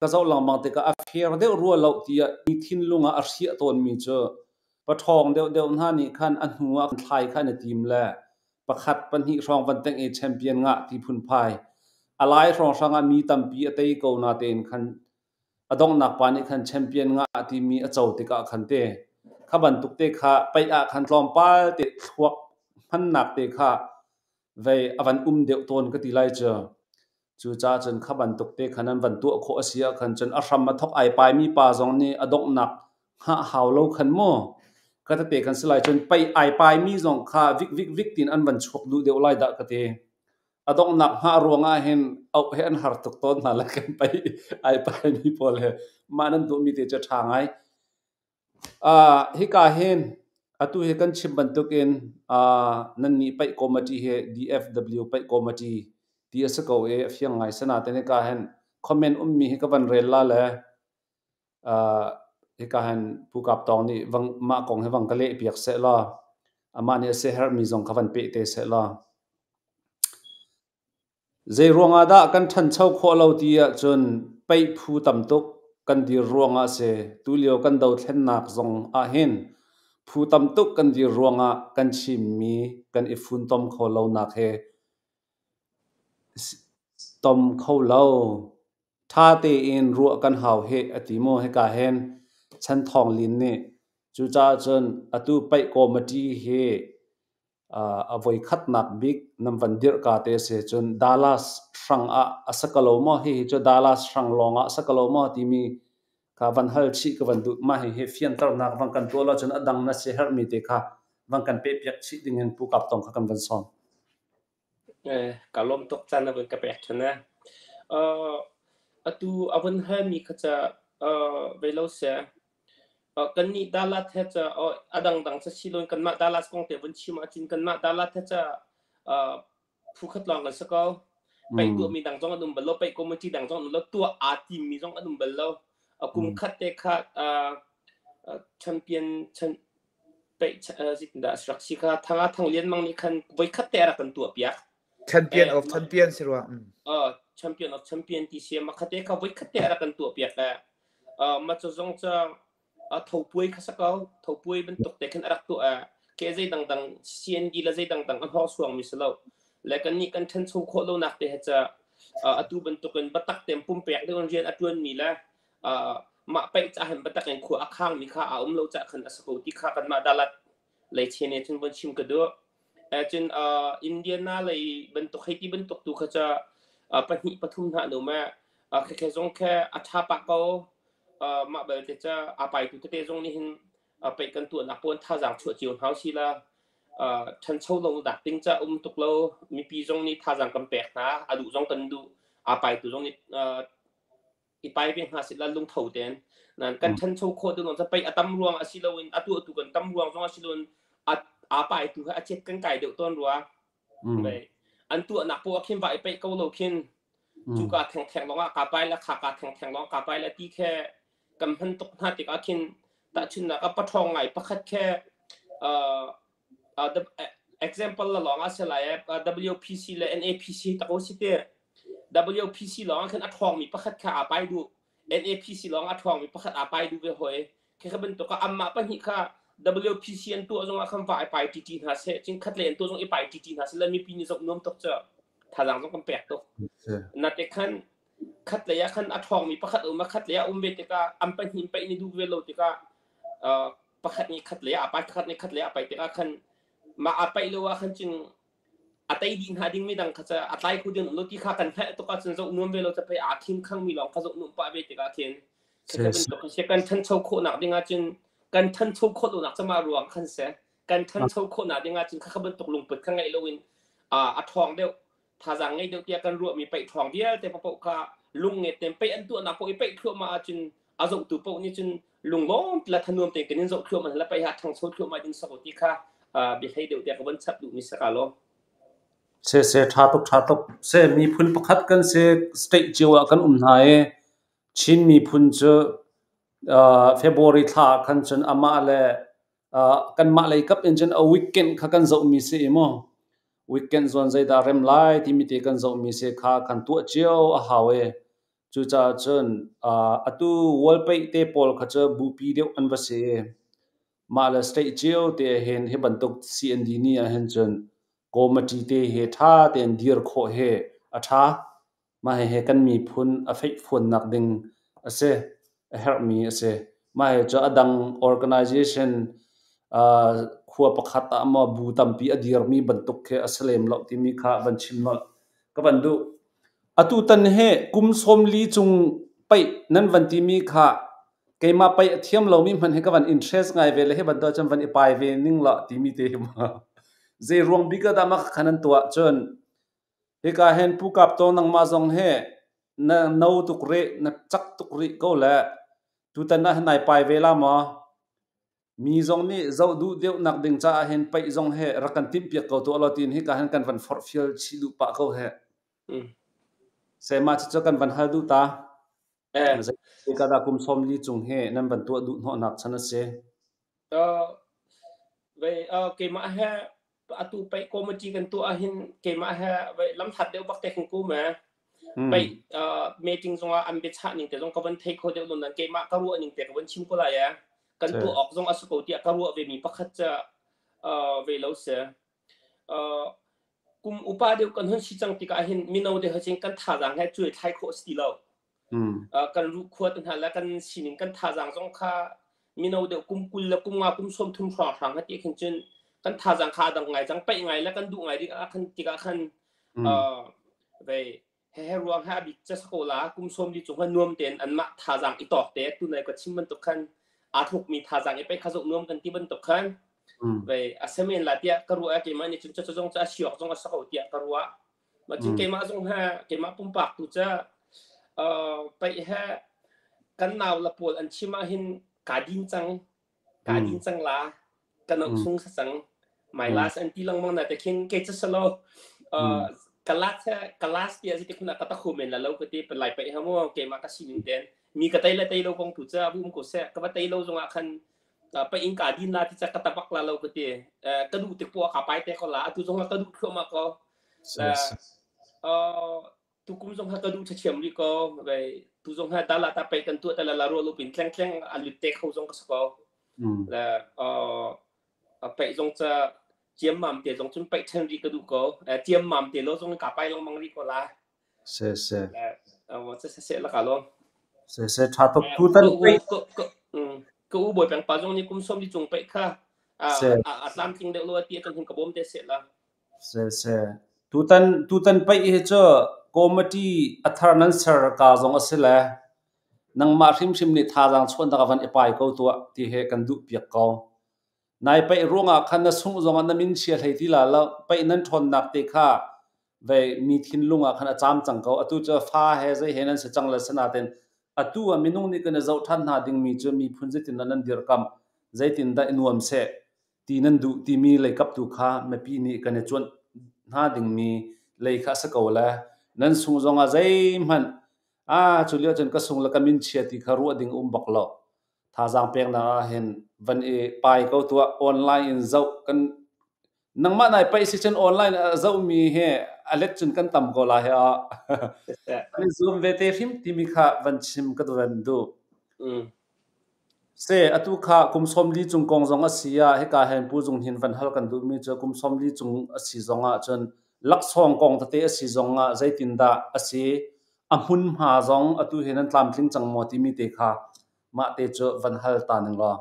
ka zo lang mang te ka affair de ru lo ti ni thin lunga a sia ton mi cho pa thong de na ni khan an huwa kan thai khan team la pakhat pan hi rong van teng e champion nga ti phun phai alai rong sanga mi tampi atei ko na ten khan adong nak pani khan champion nga ti mi a chau te ka khan te khaban tuk te kha pai a khan tlom pal te thuak phan nak te kha ve avan de ton ka ti lai cha chu cha chen khaban tuk te khanan van tu kho asia khan chen a ram ma thok ai pai mi pa jong ni adok nak ha haw lo khan mo ka te khan silai chen pai ai pai mi jong kha vik tin an van chok lu deu lai da ka te adok nak ha ruanga hen au hen har tuk ton na la kan pai ai pai mi pol he manan tu mi te cha thangai hi ka hen atu he kan chim bantuk in nan ni pai committee he DFW pai committee ti asako e fiang ngai sana tene ka hen comment mi he ka van rel la le he ka hen pu kap tong ni wang ma kong he wang kale piak se la ama ni se her mi zong ka van pe te se la zai ruanga da kan than chau kho lo ti a chun pai phu tam tuk kan dir ruanga se tulio kan do thlen nak zong a hen phu tam tuk kan dir ruanga kan chim mi kan ifun tom kho lo nak he tom kho lo tha te in ru kan hau he atimo he ka hen chan thong lin ne chu cha chun atu pai committee he avoi khat nak big nam van dir ka te se chun Dallas sang a asakalo mo hi chu Dallas sang longa asakalo mo ti mi ka van hal chi ka van du ma he fian tar nak van kan to la chun adang na se her mi te kha van kan pe piak chi dingen pu kap tong kha kan van son kalom tok chan na ben ka pek chana atu avan ha mi khacha velo se kan ni dalat he cha adang dang cha silon kan ma dalas kong te ban chima chin kan ma dalat he cha phu khat long kan sakau pai tu mi dang jong adum balo pai committee dang jong lo tu a team mi jong adum balo akum khat te kha champion chan pai da structure kha thanga thang lien mang ni khan voi khat te ra kan tu piak champion of champion sirwa champion of champion ti se ma khate ka voi khat te ra kan tu piak ma cho jong cha thau puai kha sakau thau puai ben tok te khan arak tu ke zai dang dang cn gi la zai dang dang ho suang mi selo le kan ni kan than chu kho lo nak te ha cha atu ben tok kan batak tem pum pek de on rian atun mi la ma pai cha han batak en khu akhang mi kha lo cha khan asako ti kha kan ma dalat le chene chun bon chim ka do chun indiana le ben tok hai ti ben tok tu kha cha pani pathum na no ma khe jong khe atha pa ko ma bel te cha apai tu te jong ni hin pai kan tu na pon tha jang chu chiu hau si la chan chou lo da ting cha tuk lo mi pi jong ni tha jang kam pek na adu jong kan du apai tu jong ni i pai be ha si la lung thau ten nan kan chan chou kho du no cha pai atam ruang asi lo in atu kan tam ruang jong asi lon apai tu ha chet kan kai de ton ruwa bai an tu na po khin vai pai ko lo khin chu ka thang thang lo ka pai la kha ka thang thang lo ka pai la ti khe kam han tok na ti ka khin ta chin na ka pa thong ngai pa khat khe the example la long as la WPC la NAPC ta ko si te WPC long khan a thong mi pa khat kha a pai du NAPC long a thong mi pa khat a pai du ve hoi khe kha ben to ka amma pa hi kha WPC an tu jong a kham vai pai TT na se chin khat len tu jong i pai TT na se la mi pi ni jok nom tok cha tha jang jong kam pek tok na te khan khat le ya khan a thong mi pa khat ma khat le ya be te ka am pa hin pa ni du ve lo te ka pa khat ni khat le ya pa khat ni khat le ya pa te ka khan ma a pai lo wa khan chin atai din ha ding mi dang kha cha atai khu din lo ti kha kan phe to ka chen jok nom ve lo cha pe a thim khang mi long kha jok num pa be te ka khen se ka ben to se kan than chau kho nak dinga chin kan than chau kho lo nak cha ma ruang khan se kan than chau kho na dinga chin kha ban tok lung put khang ngai lo in a thong deu tha jang ngai deu tia kan ru mi pai thong dia te pa po ka lung nge tem pe an tu na po i pai thlo ma chin a jok tu po ni chin lung lom la thanom te kan jok thlo ma la pai ha thang chau thlo ma din sa ko ti kha bi hai deu tia ka ban chap du mi sa ka lo se tha tok se mi phun pakhat kan se state jiwa kan na e chin mi phun chu February tha khan chun ama le kan ma le kap engine a weekend kha kan zo mi se mo weekend zon zai da rem lai ti mi te kan zo mi se kha kan tu chiao a hawe chu cha chun atu wall pay te pol kha cha bu pi deu an va se ma le state chiao te hen he ban tok CND ni a hen chun committee te he tha ten dir kho he atha ma he kan mi phun a fake phone nak ding ase help me ase ma he cha adang organization khua pakhat ama bu tampi adir mi bantuk khe aslem lo ti mi kha ban chim no ka ban du atu tan he kum som li chung pai nan van ti mi kha keima pai thiam lo mi man he ka ban interest ngai ve le he ban do cham van ipai ve ning la ti mi te ma ze ruang biga da ma khanan tua chon he ka hen pu kap to nang ma zong he na no tuk re na chak tuk ri ko la tu tan na nai pai ve la ma mi zong ni zo du deu nak ding cha hen pai zong he rakan tim piak ko to lo tin hi ka han kan van for fiel chi du pa ko he se ma cha kan van hal du ta ka da kum som li chung he nan ban to du no nak chana se về cái mà ha tuไปcomedyกันตัวหินcái mà ha vềลำถัดเดียวบักเตของกูมาไปmeeting ตรงอันเป็นชาหนึ่งแต่ตรงกับวัน take เขาเดียวลงนั้นcái màก็รู้อันหนึ่งแต่กับวันชิมก็ไรอ่ะกันตัวออกตรงอาสุโกเดียก็รู้ว่ามีปักขัดจะเวลาเสียกุมอุปาเดียวกันหันชิจังติกาหินมีนเอาเดียวจริงกันท่าทางให้ช่วยไทยโคสติลกันรู้ขวดกันหาแล้วกันชินิงกันท่าทางตรงข้ามีนเอาเดียวกุมกุลแล้วกุมงากุมส้มทุ่มฟางให้ที่ขึ้นจนกันท่าจังคาดังไงจังไปไงแล้วกันดูไงที่กันที่กันไปให้รวมให้บิจสกุลากุมส้มที่จงให้นวมเต็นอันมาท่าจังอีตอกเตะตัวไหนก็ชิมมันตกขันอาทุกมีท่าจังไปขจกนวมกันที่มันตกขันไปอาเซเมนลาเตียกรัวเกมันนี่จงจะจงจะเสียกจงจะสกุลเตียกรัวมาจริงเกมันจงให้เกมันปุ่มปากตัวจะไปให้กันนาวละปวดอันชิมาหินกาดินจังลากันเอาซุงสังหมายลาสันที่ลังมังน่ะแต่เข่งเกจสโลกัลลาสเตียสิที่คุณนักตะคุเมนแล้วก็ที่เป็นไหลไปฮะมั่วเกมากระชินเดนมีกระไตละไตโลกงถูกจะบุ้มกุศลกับไตโลจงอาคันไปอิงกาดินลาที่จะกระตักละเราก็ที่กระดูติปัวขาไปแต่เขาละตุจงกระดูเข้ามาก็ตุกุมจงกระดูเฉียมดีก็ไปตุจงให้ตาละตาไปกันตัวแต่ละรัวลูปินแข็งอันลุเตะเขาจงก็สกอแล้วไปจงจะเจียมมั่มเดี๋ยวจงจนไปเชิงดีก็ดูก็เจียมมั่มเดี๋ยวเราจงกลับไปลงมังดีก็ละเสว่าจะเสร็จแล้วก็ลงเสชาตกทุตันไปก็อุบลแปลงปลาจงนี่กุมส้มที่จงไปค่ะตามจริงเดี๋ยวเราเตี้ยจนถึงกระบอกเดี๋ยวเสร็จแล้วเสทุตันไปเฮจ้าคอมเมดี้อัธรันเซอร์กาจงอสิละนังมาริมนี่ท่าจังชวนตะวันเอปายเขาตัวที่เฮกันดูเปียกเขานายไปร่วงขันนัสุงจงอันนั้นมินเชียร์ให้ที่ละแล้วไปนั่นทนนักเตะข้าไปมีทิ้งลุงขันจามจังเขาตุจะฟ้าเฮใจเห็นนั่นจะจังเลยสนาเต็นตัวมินุ่งนี่กันจะเอาท่านหาดิ่งมีจะมีพุ่นใจตินนั้นเดียร์กำใจตินได้นวมเสตีนั่นดูตีมีเลยกับตัวข้าไม่ปีนี้กันจะชวนหาดิ่งมีเลยข้าสักเอาละนั่นสุงจงอาใจมันจุลิยจนก็ส่งแล้วก็มินเชียร์ที่เขารู้ดิ่งบักหลอกท่าจางเพียงน่ะเห็นวันไปเขาตัวออนไลน์เจ้ากันนังมาไหนไปสิเช่นออนไลน์เจ้ามีเฮอเล็กจนกันต่ำก็ลาเฮะนี่ซูมเวทีฟิล์มที่มีค่าวันชิมก็ตัววันดูเสอตุค่าคุมสมลีจงกงจงอาศัยให้การเห็นผู้จงเห็นวันฮัลกันดูมีเจอคุมสมลีจงอาศัยจงจนลักษณะกองตัดอาศัยจงใจตินดาอาศัยหุ่นหาจงอตุเห็นนั้นตามทิ้งจังหมดที่มีเตะค่ะมาเตะเจอวันฮัลตานึงละ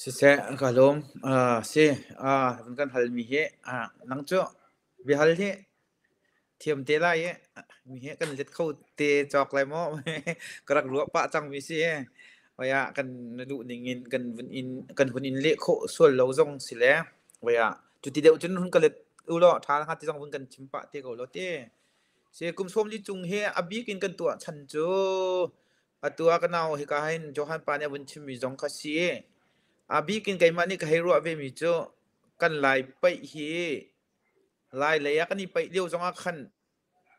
สิเสกลมสิวันกันฮัลมีเฮนังจ้วิฮัลเฮเทียมเตล่าเฮมีเฮกันเล็ดเข้าเตะจอกไรมั้งกระดักรัวปะจังมีสิว่าอยากกันดูนิ่งกันหุ่นอินเละโคส่วนเราจงสิแล้วว่าอยากจุดที่เดียวจนหุ่นกันเล็ดอุลท้าหัดที่จงหุ่นกันชิมปะเตะเขาเราเตะเสียกุมส้มที่จุงเฮอบีกินกันตัวฉันจูตัวกันเอาเฮกาให้จอหันปาเนี่ยวันชิมีจงคัสซีอาบีกินไก่มันนี่ก็ให้รู้ว่าเวมิจูกันไล่ไปเฮไล่เลยกันนี่ไปเลี้ยวจงอาคัน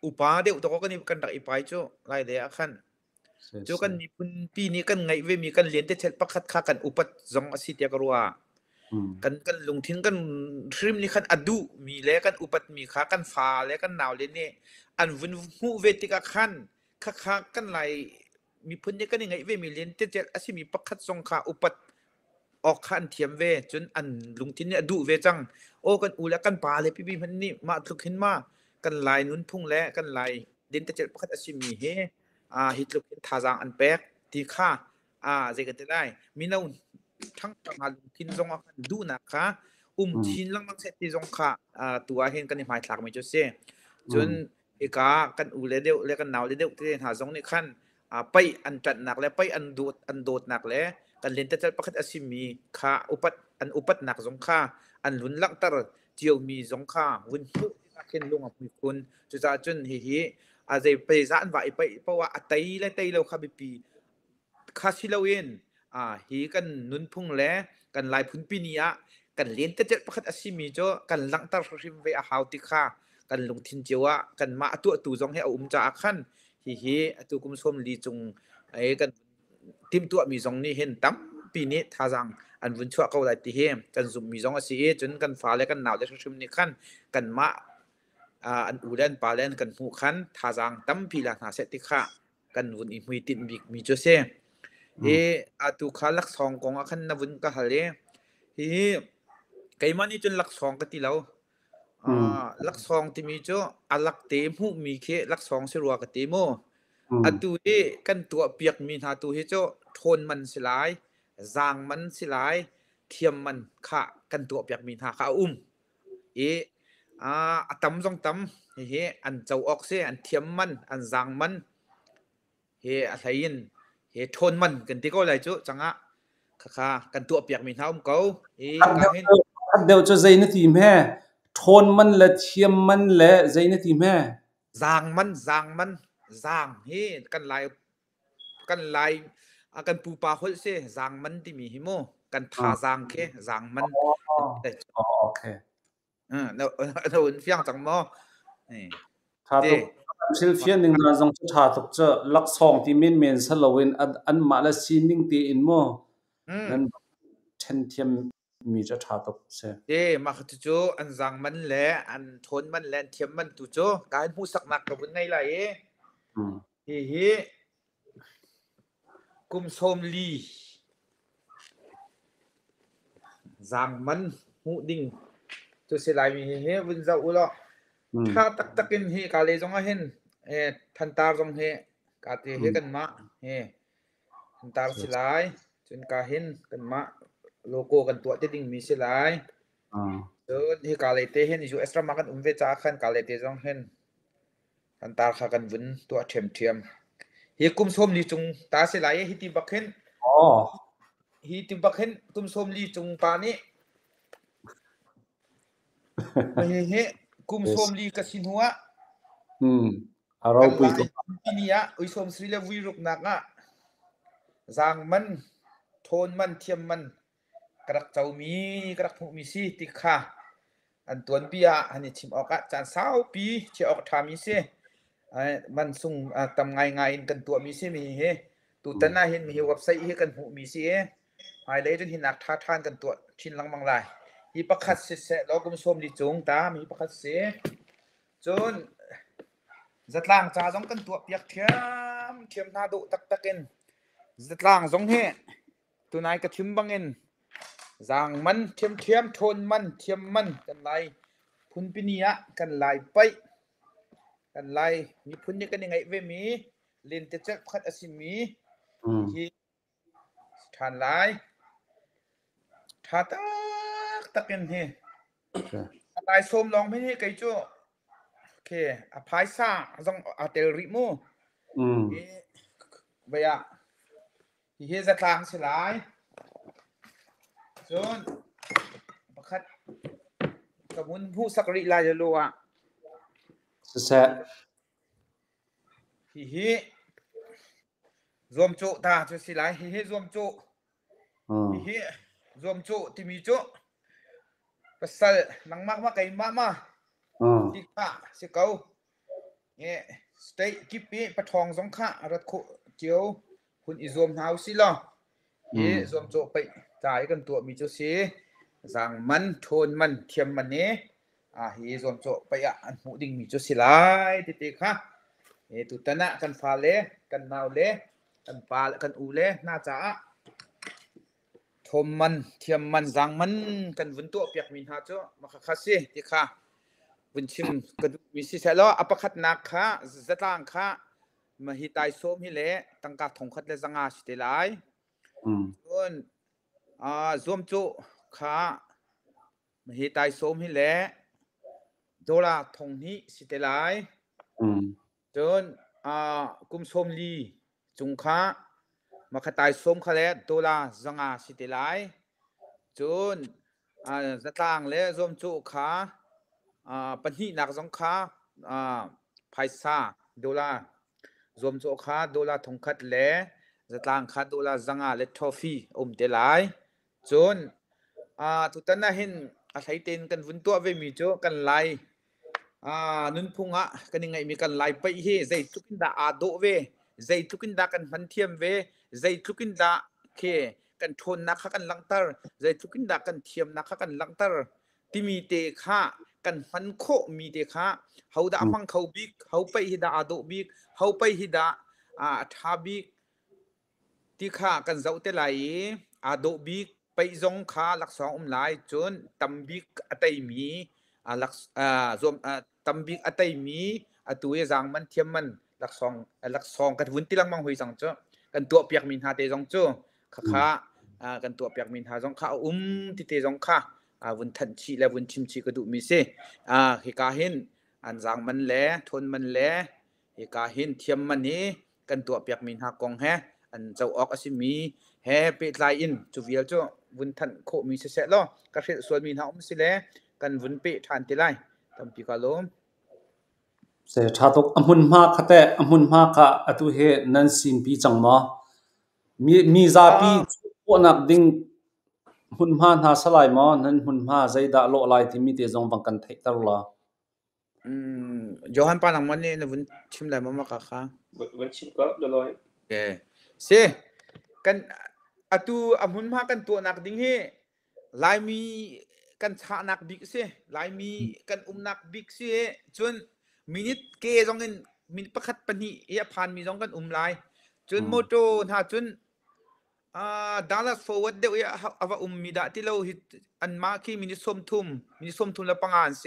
อุปาเดียวตัวกันนี่กันดักอีไปจูไล่เลยอาคันจูกันนี่ปุ่นปีนี้กันไงเวมีกันเลี้ยนเตะปักขัดขากันอุปัตจงอาศิเตียกรัวกันลงทิ้งกันริมนี่กันอดูมีเล่กันอุปัตมีขากันฟ้าเล่กันหนาวเล่นเนี่ยอันวุ่นหูเวติกาคันขากันไล่มีพุ่นเนี่ยกันยังไงเวมีเลี้ยนเตะอาศิมีปักขัดจงขาอุปัตออกขันเทียมเวจนอันลุงทิ้งเนี่ยดูเวจังโอ้กันอูแล้วกันป่าเลยพี่มันนี่มาทุกขึ้นมากันไล่นุนพุ่งแล้วกันไล่เดินเตะปักขัดอาศิมีเฮฮิตลุกขึ้นท่าจางอันแปกที่ข้าเจกันได้มีน้าทั้งทางทิ้งจงอาคันดูนะคะทิ้งลังมังเสร็จที่จงค่ะตัวเห็นกันในหมายหลักไม่จุดเสียจนเอกากันอูเลเดียวเลกันหนาวเลเดียวที่หาจงในขั้นไปอันจัดหนักแล้วไปอันโดดหนักแล้วกันเล่นแต่จะประคัดอาศิมีค่ะอุปัตหนักจงค่ะอันหลุนลักตร์เจียวมีจงค่ะวุ่นพุ่งที่นักเข็นลงอ่ะมีคนจุดจนเฮีอาจจะไปจานว่าไปเพราะว่าไตแล้วครับปีข้าสิเราเอง hi kan nun phung le kan lai phun pi nia kan len te jet pakhat asimi jo kan lang tar rim ve a hau ti kha kan lung thin chewa kan ma tu jong he cha khan hi atu kum som li chung ai kan tim tu mi jong ni hen tam pi ni tha jang an vun chua ko lai ti he kan zum mi jong asi chun kan fa le kan naw le rim ni khan kan ma an ulen palen kan hu khan tha jang tam pi la na se ti kha kan vun i hui tin bik mi jo se atu khalak song kong khan na vun ka hale hi keimani chun lak song ka ti lo lak song ti mi cho alak te mu mi khe lak song se ruwa ka te mo atu kan tua piak mi na tu he cho thon man silai zang man silai thiam man kha kan tua piak mi na kha atam jong tam he an chau ok se an thiam man an zang man he a thain he thon man kan ti ko lai chu changa kha kan tua piak mi na ko ka hin đều cho dây nó tìm he thôn man là thiêm man lệ dây nó tìm he zang man zang he kan lai kan pu pa hol se zang man ti mi hi mo kan tha zang khe zang man okay no fiang chang mo tha tu sil phian ning na jong tha tuk cha lak song ti men salowin an ma la sining ti in mo nan then thiam mi cha tha tuk se ma khatu chu an zang man le an thon man le thiam man tu chu ka hu sak nak ka bun ngai la hi kum som li zang man hu ding tu se lai mi he bun za u lo tha tak takin hi ka le jong a hen than tar jong he ka te he kan ma he than tar silai chun ka hin kan ma logo kan tua te ding mi silai hi ka le te hen ju extra ma kan ve cha khan ka le te jong hen than tar kha kan vun tua thiam hi kum som li chung ta silai hi ti bakhen hi ti bakhen kum som li chung pa ni he kum som li ka sin huwa arau pui ko nia ui som sri le vui ruk nak nga zang man thon man thiam man krak chau mi krak phu mi si ti kha an tuan pia ani chim oka chan sau pi che ok tha mi se man sung tam ngai in kan tu mi se mi he tu tan na hin mi website he kan hu mi si hai le jun hin nak tha than kan tu chin lang mang lai hi pakhat se lo kum som li chung ta mi pakhat se chun zatlang cha jong kan tu piak thiam na do tak takin zatlang jong he tunai ka thim bangin zang man thiam thon man thiam man kan lai phun pinia kan lai pai kan lai mi phun ni kan ngai ve mi len te chak khat asimi hi than lai tha tak takin he lai som long me he kai chu okay a phai sa jong a tel ri mo baya hi zatlang silai chun pakhat kamun hu sakri la ya lo se hi zom chu ta chu silai hi zom chu hi zom chu ti mi chu pasal nang ma kai ma ti kha se kau nge stay kipi pathong jong kha rat khu chiu hun i zom hau si lo hi zom chu pai tai kan tu mi chu si zang man thon man thiam man ne hi zom chu pai an hu ding mi chu silai ti kha tu tana kan fa le kan naw le kan pa kan u le na cha thom man thiam man zang man kan vun tu piak min ha chu ma kha si ti kha vun chim kan mi si sa lo apakhat nak kha zatang kha ma hi tai som hi le tangka thong khat le zanga si te lai chun zom chu kha ma hi tai som hi le dola thong hi si te lai chun kum som li chung kha ma kha tai som kha le dola zanga si te lai chun zatang le zom chu kha pani nak jong kha phaisa dola zom chu kha dola thong khat le จะต่างคัดดูละจังอาเลทอฟี่เตลายจนทุกท่านน่ะเห็นใช้เต้นกันวุ่นตัวเวมีโจกันไลนุนพุงกันยังไงมีกันไลไปเฮใจทุกินดาโดเวใจทุกินดากันพันเทียมเวใจทุกินดาเคกันทนนักกันลังเตอร์ใจทุกินดากันเทียมนักกันลังเตอร์ที่มีเตค่ากันพันโคมีเตค่าเขาดาฟังเขาบิกเขาไปฮิดาโดบิกเขาไปฮิดาทาบิกที่ข้ากันเจ้าเตไหลโดบิกไปจงข้าหลักสองหลายจนตำบิกอัตยมีหลักรวมตำบิกอัตยมีตัวอย่างมันเทียมมันหลักสองกันวุ่นที่ลังมังหุยสังเจ้ากันตัวเปียกมินหาเตจงเจ้าข้ากันตัวเปียกมินหาจงข้าที่เตจงข้าวุ่นทันชีและวุ่นชิมชีก็ดูมีเสเฮกาเห็นอันจางมันแหล่ทนมันแหล่เฮกาเห็นเทียมมันนี้กันตัวเปียกมินหากองแฮอันเจ้าออกสิมีแฮเปิดไลน์จูเวียลจ้าวุ่นทันโคมีเสร็จแล้วก็เสร็จส่วนมินหาสิแลกันวุ่นเปิดทันทีไรตั้มปีกาลมเสชาตกอมุนมาคแต่อมุนมาค่ะอตุเฮนันซิมปีจังมามีซาปีพวกนักดิ่งหุ่นมาหาสลายมานั้นหุ่นมาใจด่าโลลายที่มีเตจงบังกันเทตลอดโยฮันปานังมันเนี่ยวุ่นชิมอะไรมาค่ะวุ่นชิมก็เลยเสกันตุอมุนมากันตัวนักดิ่งเฮลายมีกันชานักบิ๊กเสลายมีกันนักบิ๊กเสจนมินิเกจงเงินมินิประคัดปนีผ่านมีจงกันลายจนโมโตถ้าจนDallas forward เดี๋ยวว่ามีดาที่เราอันมาคีมินิส้มทุ่มละปังอันเส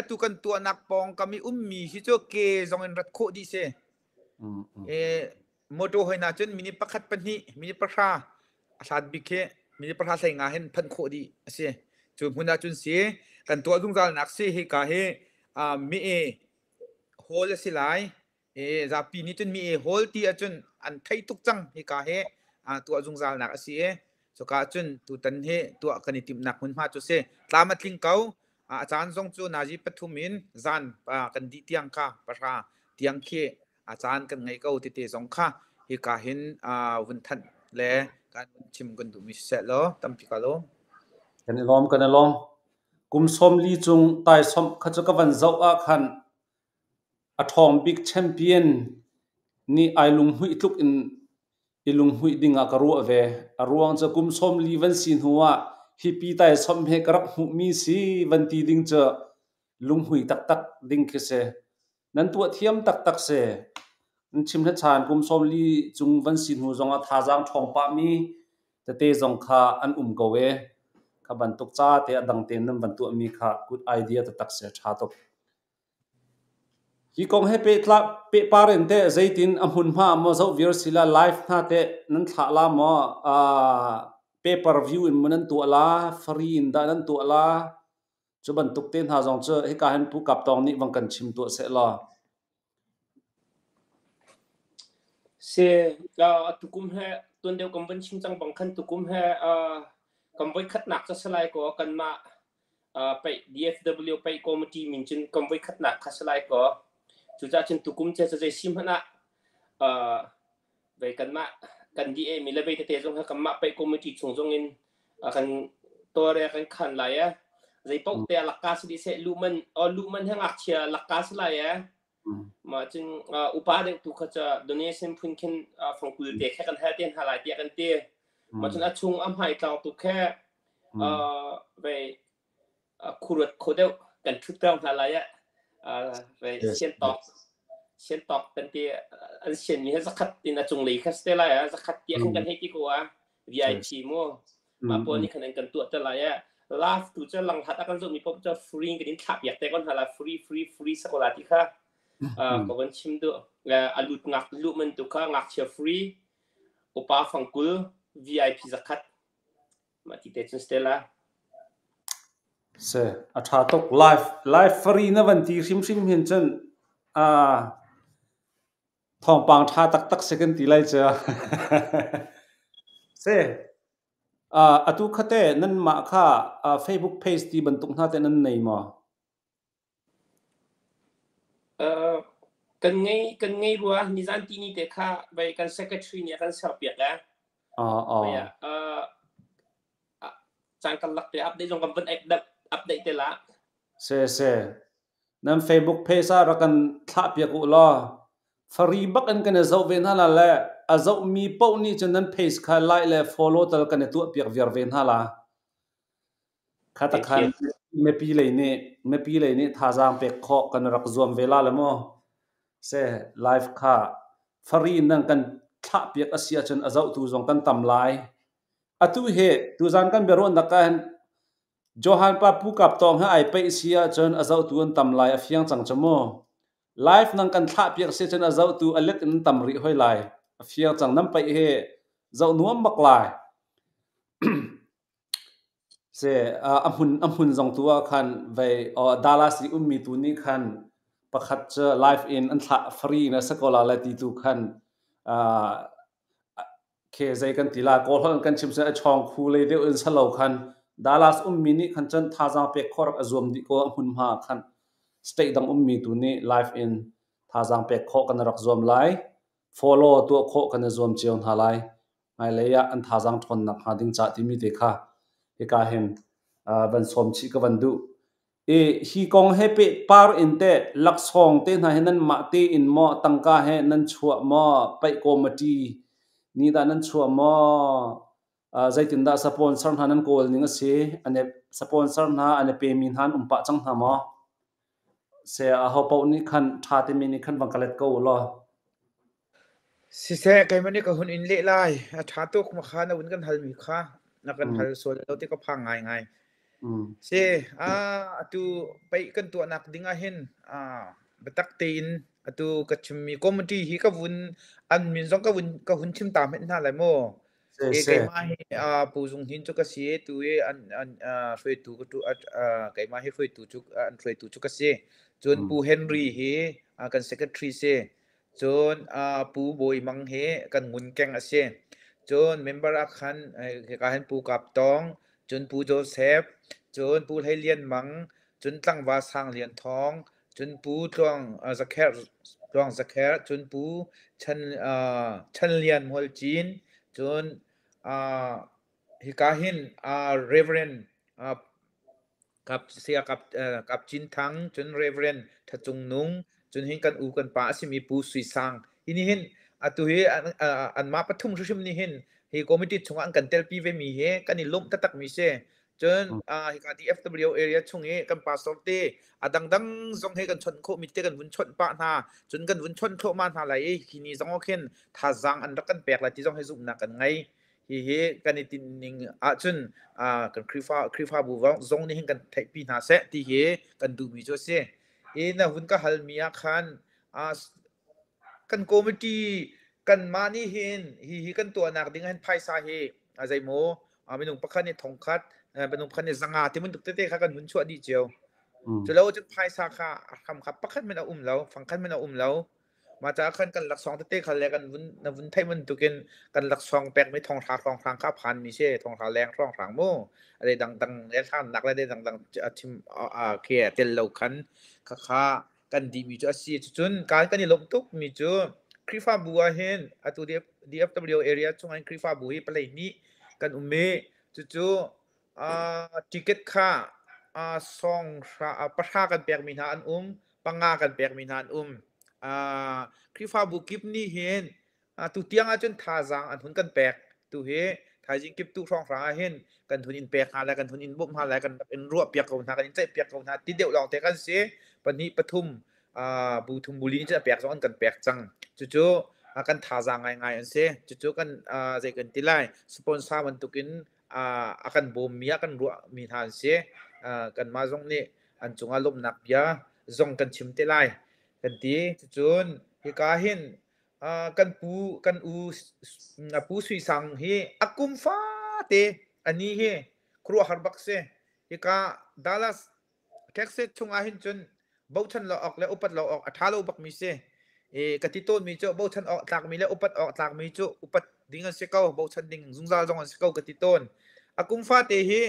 ตุกันตัวนักปองก็มีมีฮิโจเกจงเงินรัดโคดีเสโมโตให้น่าจนมินิประคัดปนีมินิประชาสัตว์บิเคมินิประชาใส่งานเห็นพันโคดีเสจนพุ่นน่าจนเสกันตัวดุงจานักเสเฮกาเฮมีโฮลสิไลจะปีนี้จนมีโฮลที่จนอันไทยตุกจังเฮกาเฮตัวจุงจานักเสียสกัดจนตัวตันเฮตัวกันติมนักมันมาจุเสตามมาทิ้งเขาอาจารย์ทรงจูนาจีปทุมินจันกันดิเตียงค่ะประชาเตียงเคอาจารย์กันไงเขาติเตสงค่ะเฮกาเห็นวันทันเล่การชิมกันดูมิเสร็จแล้วตั้มพิกาโลกันล้อมกุมสมลีจุงไต่สมขจกวันเจ้าขันอทอมบิ๊กแชมเปี้ยนนี่ไอลุงหุยทุกอิลุงหุยดิ่งกรัวเวอรัวจะกุมสมลีวันสินหัวฮิปีไต่สมเฮกรับหุมีสีวันตีดิ่งจะลุงหุยตักดิ่งเคเสนั้นตัวเทียมตักเสนั้นชิมทัชานกุมสมลีจุงวันสินหัวจงท่าจางทองปามีแต่เตจงข้าอันกเวขบันตุกจ้าเตะดังเต็นนั้นบันตัวมีค่ะ good idea ตักเสียชาตกฮีกงให้เปปาร์เรนเตใจตินอมุนมาโมเจ้าวิร์สิลาไลฟ์น่าเตนั้นถ่าลามเปเปอร์วิวอินมันนั้นตัวละฟรีอินด้านนั้นตัวละจะบันตุกเต็นหาจงเจอให้การผู้กับตองนี้วังกันชิมตัวเสร็จละเสตุกุมให้ตัวเดียวกันวันชิมจังบังคันตุกุมให้กันไว้ขัดหนักจะสลายก็กันมาไป DFW ไปคอมมิตี้มินจินกันไว้ขัดหนักสลายก็จุดจ้าจินตุกุมเจจะชิมนะไปกันมากันดีมีเลเวลเตะจงให้กันมาไปคอมมิตี้จงเงินกันตัวเรียกันขันไหลใจปกเตะหลักการสิเสลูมันให้หลักเชียหลักการสลายมาจึงอุปาเด็กตุกเขาจะ donation พุ่งขึ้นฝั่งกุลเตะแค่กันให้เตียนหาหลายเตียกันเตะมาจนช่วงหายกลางตุกแค่ไปคูรุดโคเดลกันทุกเรื่องอะไรไปเช่นตอกเป็นที่อันเช่นนี้สักขัดที่น่าจงหลีคัสเตล่าสักขัดเตียกันให้ที่กูVIP มั่วมาปนนี่คะแนนกันตัวจะอะไรลาฟตัวจะหลังหัดกันจะมีพบจะฟรีกันนี่ขับอยากแต่ก่อนหาละฟรีสักคนละที่ค่ะก็วันชิมดูอาลุดงักลุมันตุกงักเชียฟรีอุปาฟังกุล VIP สักขัดมาที่เตจสเตล่าเสอาชาตกไลฟ์ฟรีนะวันที่ชิมเห็นจนทองปังท่าตักเซกันตีไลเจอเสตุขเตนั่นมาค่ะFacebook page ที่บรรทุกท่าเตนั่นไหนมา กันไงรัวนิจันทีนี่เด็กค่ะไปกัน secretary เนี่ยกันสอบเปียกแล้วไปจางกันลักไปอัปเดตจงกันเป็นอัปเดตเตละเซ่นั่น Facebook page เรากันทับเปียกอุล้อฟรีบักอันกันจะเอาเวนฮาละแหละอาจจะมีปุ่มนี้จนนั้น page ค่ะไลค์และ follow ตลอดกันตัวเปียกเวียร์เวนฮาละข้าตะขันไม่ปีเลยนี่ท่าจางเป็กขอกันรักรวมเวลาละมั้งเซ่ไลฟ์ค่ะฟรีนั่งกันทับเปียกอาเซียจนอาจจะตัวจงกันทำลายอะตุเหตัวจานกันเบรอนนักกันโจฮันป้าผู้กับตองให้ไอไปเสียจนอาจจะตัวทำลายเฟียงจังจมูกไลฟ์นั่งกันทับเปียกเสียจนอาจจะตัวอเล็กนั่นทำริห้อยลายเฟียงจังนั่นไปเหเจ้าหนุ่มบักลายเสอัมพุนจงตัวคันไปดาลาสที่มีตัวนี้คันประคัตจะไลฟ์อินอันท่าฟรีนะสักคนละที่ตัวคันเคใจกันทีละก็แล้วกันชิมเสช่องคูเลยเดียวอินสโลคันดาลาสมีนี่คันจนท่าจางเป็กคอร์กอารมณ์ดีก็อัมพุนมาคันสเตย์ดังมีตัวนี้ไลฟ์อินท่าจางเป็กคอกันรักรวมไลฟ์ follow ตัวคอกันรวมเจียงท่าไลฟ์ไอเลยอันท่าจางทนนักหาดิ้งจัดที่มีเด็กค่ะที่กาเห็นบันสมชิกบันดูฮีกองเฮเปปาร์อินเตลักซองเตนะเฮนันมาเตอินมอตังกาเฮนันชัวมอไปโกมตีนี่ดานันชัวมอใจตินดาสปอนเซอร์นันโกลนิงเสียอันเนสปอนเซอร์นะอันเนเปมินฮันปะจังหามอเสียอาฮอปอุนิคันทาติมินิคันวังกาเลตโกลอสิเสกไอ้มันนี่ก็หุ่นอินเล่ไล่ชาตุกมาข้านะวุ่นกันทันมีข้านักกันทันส่วนเราที่ก็พังง่ายเสียตัวไปกันตัวนักดิ้งเห็นบัตักตีนตัวก็ชิมีคอมเมดี้ฮีก็วุ่นอันมินซองก็วุ่นชิมตามเห็นน่าเลยโม่ไก่มาให้ผู้ทรงหินจุกเสียตัวอันช่วยตัวก็ตัวไก่มาให้ช่วยตัวจุกอันช่วยตัวจุกเสียจนผู้เฮนรี่เฮกัน secretary เสียจนผู้บอยมังเฮกันงุนแกงเสียจน member คันการผู้กับตองจนผู้โจเซฟจนผู้ให้เลียนมังจนตั้งวาสร้างเหรียญทองจนผู้ต้องสแคร์จนผู้ชันเลียนมอลจีนจนฮิกาหินReverend กับเสียกับจินทังจน Reverend ทัจงนุงจนเห็นกันอูกันป้าสิมีผู้สุยสังอินี่เห็นตัวเฮอันมาปฐุมชุมนี่เห็นเฮคอมมิตี้ชงอันกันเตลปีเวมีเฮกันนี่ล้มตักมีเสจนฮิกาที่ FW area ชงเฮกันป้าสอเตดังจงเฮกันชนโคมิเตกันวุ่นชนป้าหน้าจนกันวุ่นชนโคมาหน้าไหลทีนี้จงโอเคนท่าจังอันรักกันแปลกละที่จงให้สุนักกันไงเฮกันนี่ตินนิงจนกันคริฟ้าบูวงจงนี่เห็นกันไทปีนาเสที่เฮกันดูมีโจเสนะหุ่นก็ฮัลมีอาคันกันคอมมิตี้กันมานี่เห็นฮีกันตัวนักดิ้งเห็นไพ่สาเหอะไรโมเป็นหนุ่มประคันนี่ทองคัดเป็นหนุ่มประคันนี่สังหารที่มันตุกเตะๆกันหุ่นชั่วดีเจียวจนแล้วจะไพ่สาขาคำขับประคันไม่เอาแล้วฟังคันไม่เอาแล้วมาจากคันกันหลักสองเตะๆคันแรกกันวุ่นไทยมันตุกินกันหลักสองแปลกไม่ทองทางข้าพันมีเช่ทองทางแรงทองทางโมอะไรดังแล้วท่านนักอะไรดังทีมเขียเตลเราคันข้ากันดีมีจุดสี่จุดการกันนี่ลงตุกมีจุดคริฟ้าบัวเห็นตัวDFW area ช่วงนั้นคริฟ้าบัวไปเลยนี่กันเมจุดติเกตค่าซองประชากันแปลกมีนานปังงากันแปลกมีนานคริฟ้าบัวกิบนี่เห็นตัวเตียงจนท่าจางอันทุนกันแปลกตัวเฮถ้าจริงกิบตู้ช่องฟ้าเห็นกันทุนอินแปลกหาอะไรกันทุนอินบุกหาอะไรกันเป็นรั่วเปียกกันหากันใจเปียกกันหาติดเดียวลองแต่กันเสียปนี้ปทุมบุรีนี่จะแปลกซ้อนกันแปลกจังจู่ๆกันท่าจางง่ายๆอันเสียจู่ๆกันใจกันตีไล่สปอนเซอร์มันตุกินakan bom mi akan ru mi than se kan ma zong ni an chunga lom nak bia zong kan chim te lai kan ti chun hi ka hin kan pu sui sang hi akum fa te ani he kru harbak se hi ka Dallas Texas chunga hin chun bauchan lo ok le upat lo ok athalo bak mi se katiton mi chu bauchan ok tak mi le upat ok tak mi chu upat dingan se kau bauchan ding zungzal zong se kau katiton akum fa te hi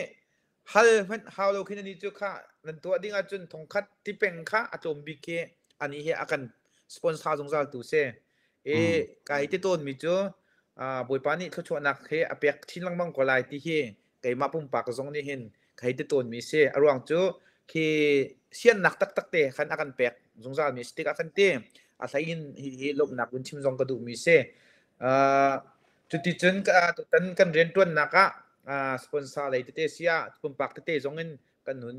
hal how lo khin ni chu kha nan to dinga chun thongkhat ti peng kha atom bi ke ani he akan สปอนเซอร์จงจัลตูเซกายที่ต้นมีจูบอยปานี่เขาชวนนักเฮอเปียกชิ้นลังบังกอลายที่เฮไก่มาปุ่มปากจงนี่เห็นกายที่ต้นมีเซอรวงจูคือเสียนนักตักเตะขันอากันเปียกจงจัลมีสติกอากันเตะอาศัยอินฮิลบนักบุญชิมจงกระดูมีเซจุดที่จนตันกันเรียนต้นนักสปอนเซอร์อะไรที่เตเสียปุ่มปากที่เตจงเงินกันหุ่น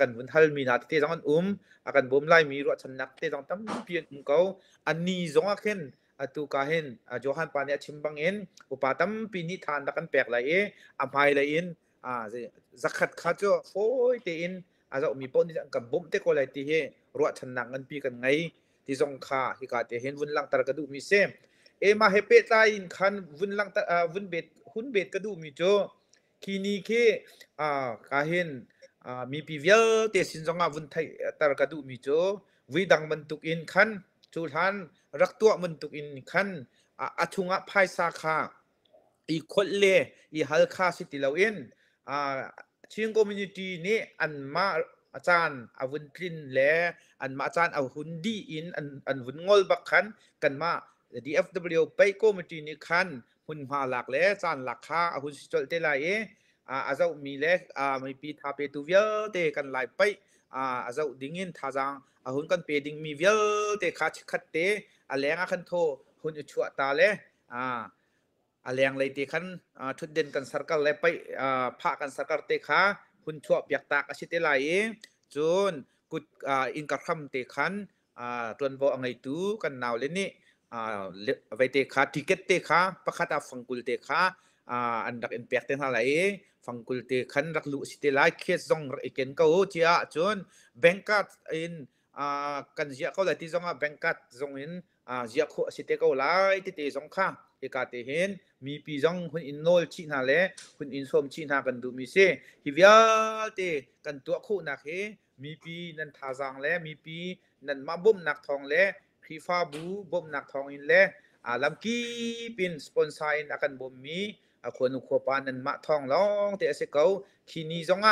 กันหุ่นฮัลมีนาที่เตจงอันakan bom lai mi ro chan nak te jong tam pian ko ani zonga khen atu ka hen johan pa ne chimbang en upatam pi ni than da kan pek lai amhai lai in zakhat kha cho foi te in azo mi pon ni kan bom te ko lai ti he ro chan nak an pi kan ngai ti zong kha hi ka te hen vun lang tar ka du mi se ma hepe ta in khan vun lang ta vun bet hun bet ka du mi cho kini ke ka henมีปีเวลเตสินจงอาวุธไทยตารกดูมีโจวิดังมันตุกอินขันจูทันรักตัวมันตุกอินขันชุงะไพสาขาอีคนเล่อีฮัลคาสิติลาวินชิงคอมมูนิตี้นี้อันมาอาจารย์อาวุธกลิ่นเล่อันมาอาจารย์อาวุธดีอินอันวุธงอลบักขันกันมา DFW ไปคอมมิตี้นี้ขันหุ่นมาหลักเล่จานหลักค่าอาวุธสิจลเตลายอาเจ้ามีเล็กมีปีทาเปตูเวลเตกันหลายไปอาเจ้าดิ่งอินท่าจังหุ่นกันเปดิ่งมีเวลเตคัดคัดเตแรงคันโทหุ่นอุชัวตาเล่แรงเลยเตคันทุดเด่นกันสักการเลยไปพากันสักการเตขาหุ่นชัวเปียกตากอาชิตไหลจนกุดอินกระทำเตคันตัวนบ่อะไรตู้กันหนาวเลยนี่ไว้เตขาทิเก็ตเตขาประคัตฟังกุลเตขาอันดักอินเปียกเตนอะไรฟังกุลเตขันรักลุสิเตไลเคสซองรักเอกนก็โอ้เจ้าจนแบงกัดอินกันเจ้าเขาเลยที่ซองแบงกัดซองอินเจ้าเขาสิเตก็ไลที่เตซองข้าเอกาเตเห็นมีปีซองคุณอินโนลชีนาเล่คุณอินส้มชีนากันดูมีเซฮิวิอาเตกันตัวคู่นักเฮมีปีนันทาจังเล่มีปีนันมาบ่มนักทองเล่คีฟ้าบูบ่มนักทองอินเล่ลำกีเป็นสปอนเซอร์อากันบ่มีคนอุปปานันมาทองร้องแต่เสกเอาขีนีจง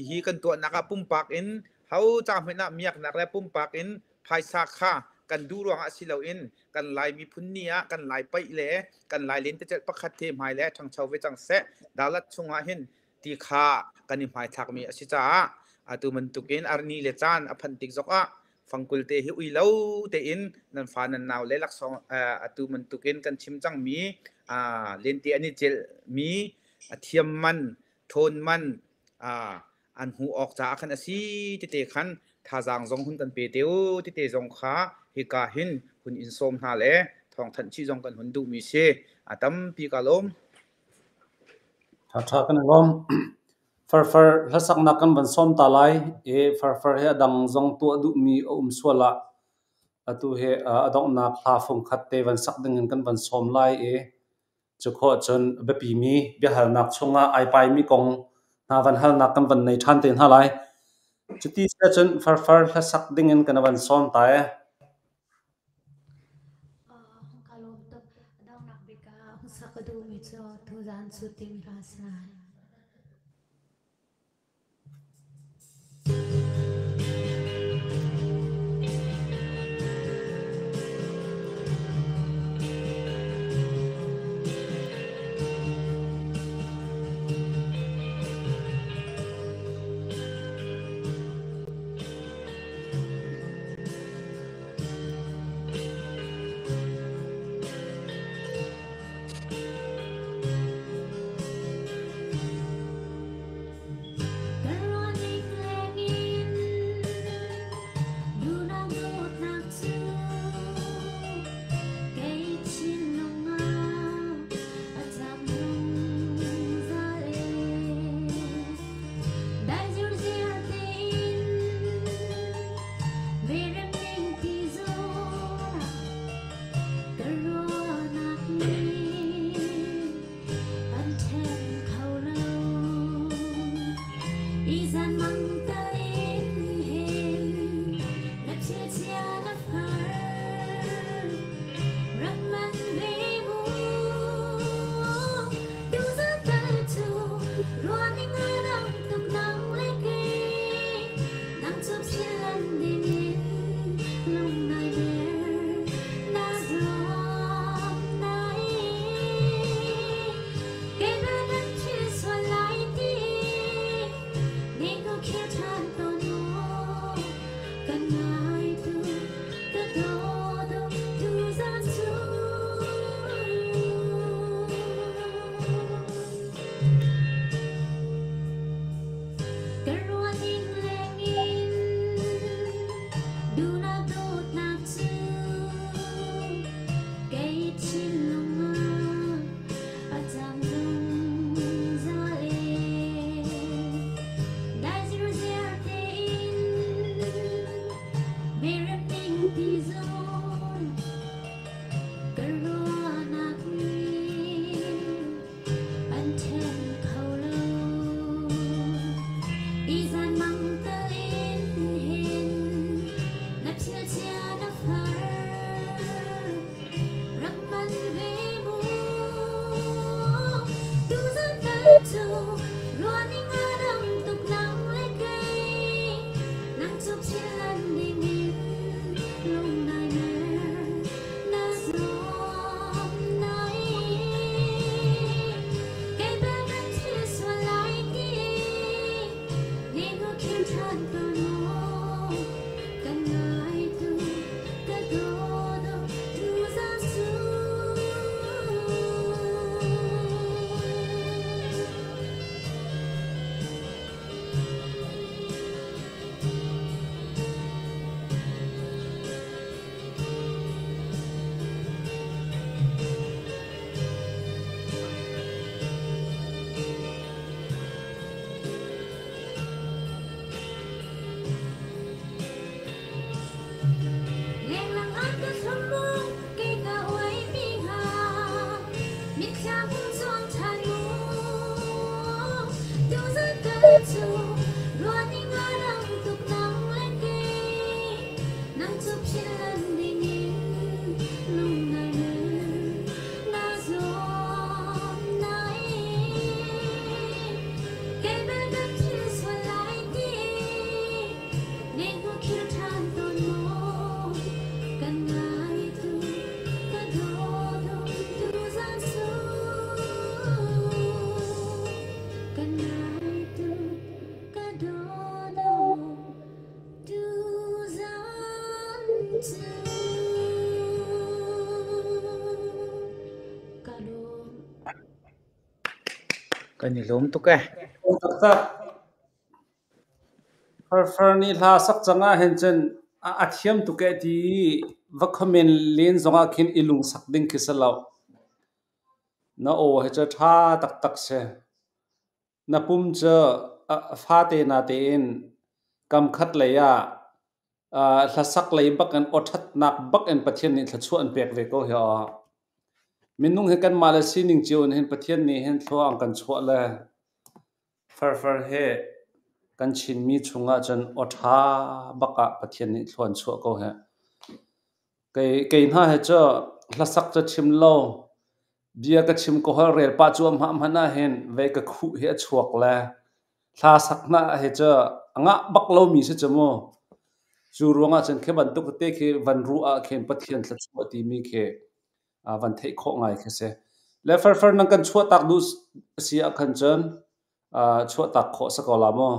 ฮีกันตัวนักปุ่มปากอินเขาจำเป็นมีนักและปุ่มปากอินภายสาขากันดูรวงสิเหลาอินกันลายมีพุนเนียกันลายไปเล่กันลายเลนจะประคัดเทมหายแล้วทางชาวเวจังเสดาลัดชงเห็นตีขากันนิมหายทักมีสิจ้าตัวมันตุกินอาร์นีเลจานอพันติกจกฟังกุลเตหิวิลาวเตอินนันฟานันนาวเลลักซองตัวมันตุกินกันชิมจังมีเลนตีอันนี้เจลมีเทียมมันโทนมันอันหูออกจากขันสีที่เตขันท่าจางจงหุ่นกันเปเตียวที่เตจงขาฮิกาหินหุ่นอินโซมหาเล่ทองทันชีจงกันหุ่นดูมีเชตั้มปีกาลมถ้ากันลมฟาร์แล้วสักนักกันบันส้มตาไลฟาร์เฮดังจงตัวดูมีสวละตัวเฮดอกนักพาฟงขัดเตวันสักดึงกันบันส้มไลจะขอจนเบปีมีเบียหัลนักชงไอไปมีกงนาวันหัลนักกันวันในทันเต็นหาไลจุดที่เสียจนฟาร์แล้วสักดึงกันวันส้มตายkalau untuk daun nak bika sakadu mitso tuhan suti mirasa กันนี่ล้มตุกแกตักฟอร์นี่ลาสักจังอาเห็นจันอาเทียมตุกตีวัคเมนเลนจงอาคินอิลุงสักดิ้งคิสลาวน่าโอ้เฮจะท่าตักเสน่าปุ่มจะฟาเตนาเตนกำคัดเลยอะลาสักเลยบักอันอดทัดนักบักอันปะเทียนนี่ทัดชวนเปียกเวก็เหี่ยมินุ่งเห็นกันมาเลสินิงจิวเห็นปะเทียนนี่เห็นทัวอังกันชวนเลยฟอร์เฮกันชินมีชุงอาจันอดหาบักอะปะเทียนนี่ชวนชวนก็เหี่ยเกยน่าเห็นจะลาสักจะชิมโลเบียก็ชิมก็ฮอลเรลป้าจวมหามันน่าเห็นเวก็คู่เหี่ยชวกเลยลาสักน่าเห็นจะงะบักโลมีสิจมูจูรวงอาจันแค่บันตุกเตะแค่วันรู้อาเข็นปะเทียนทัดชวนตีมีแค่วันเทคโคง่ายแค่เสแล้วฟอร์นั่งกันชวตักดูเสียขันจันชวตักโคสกอลามอ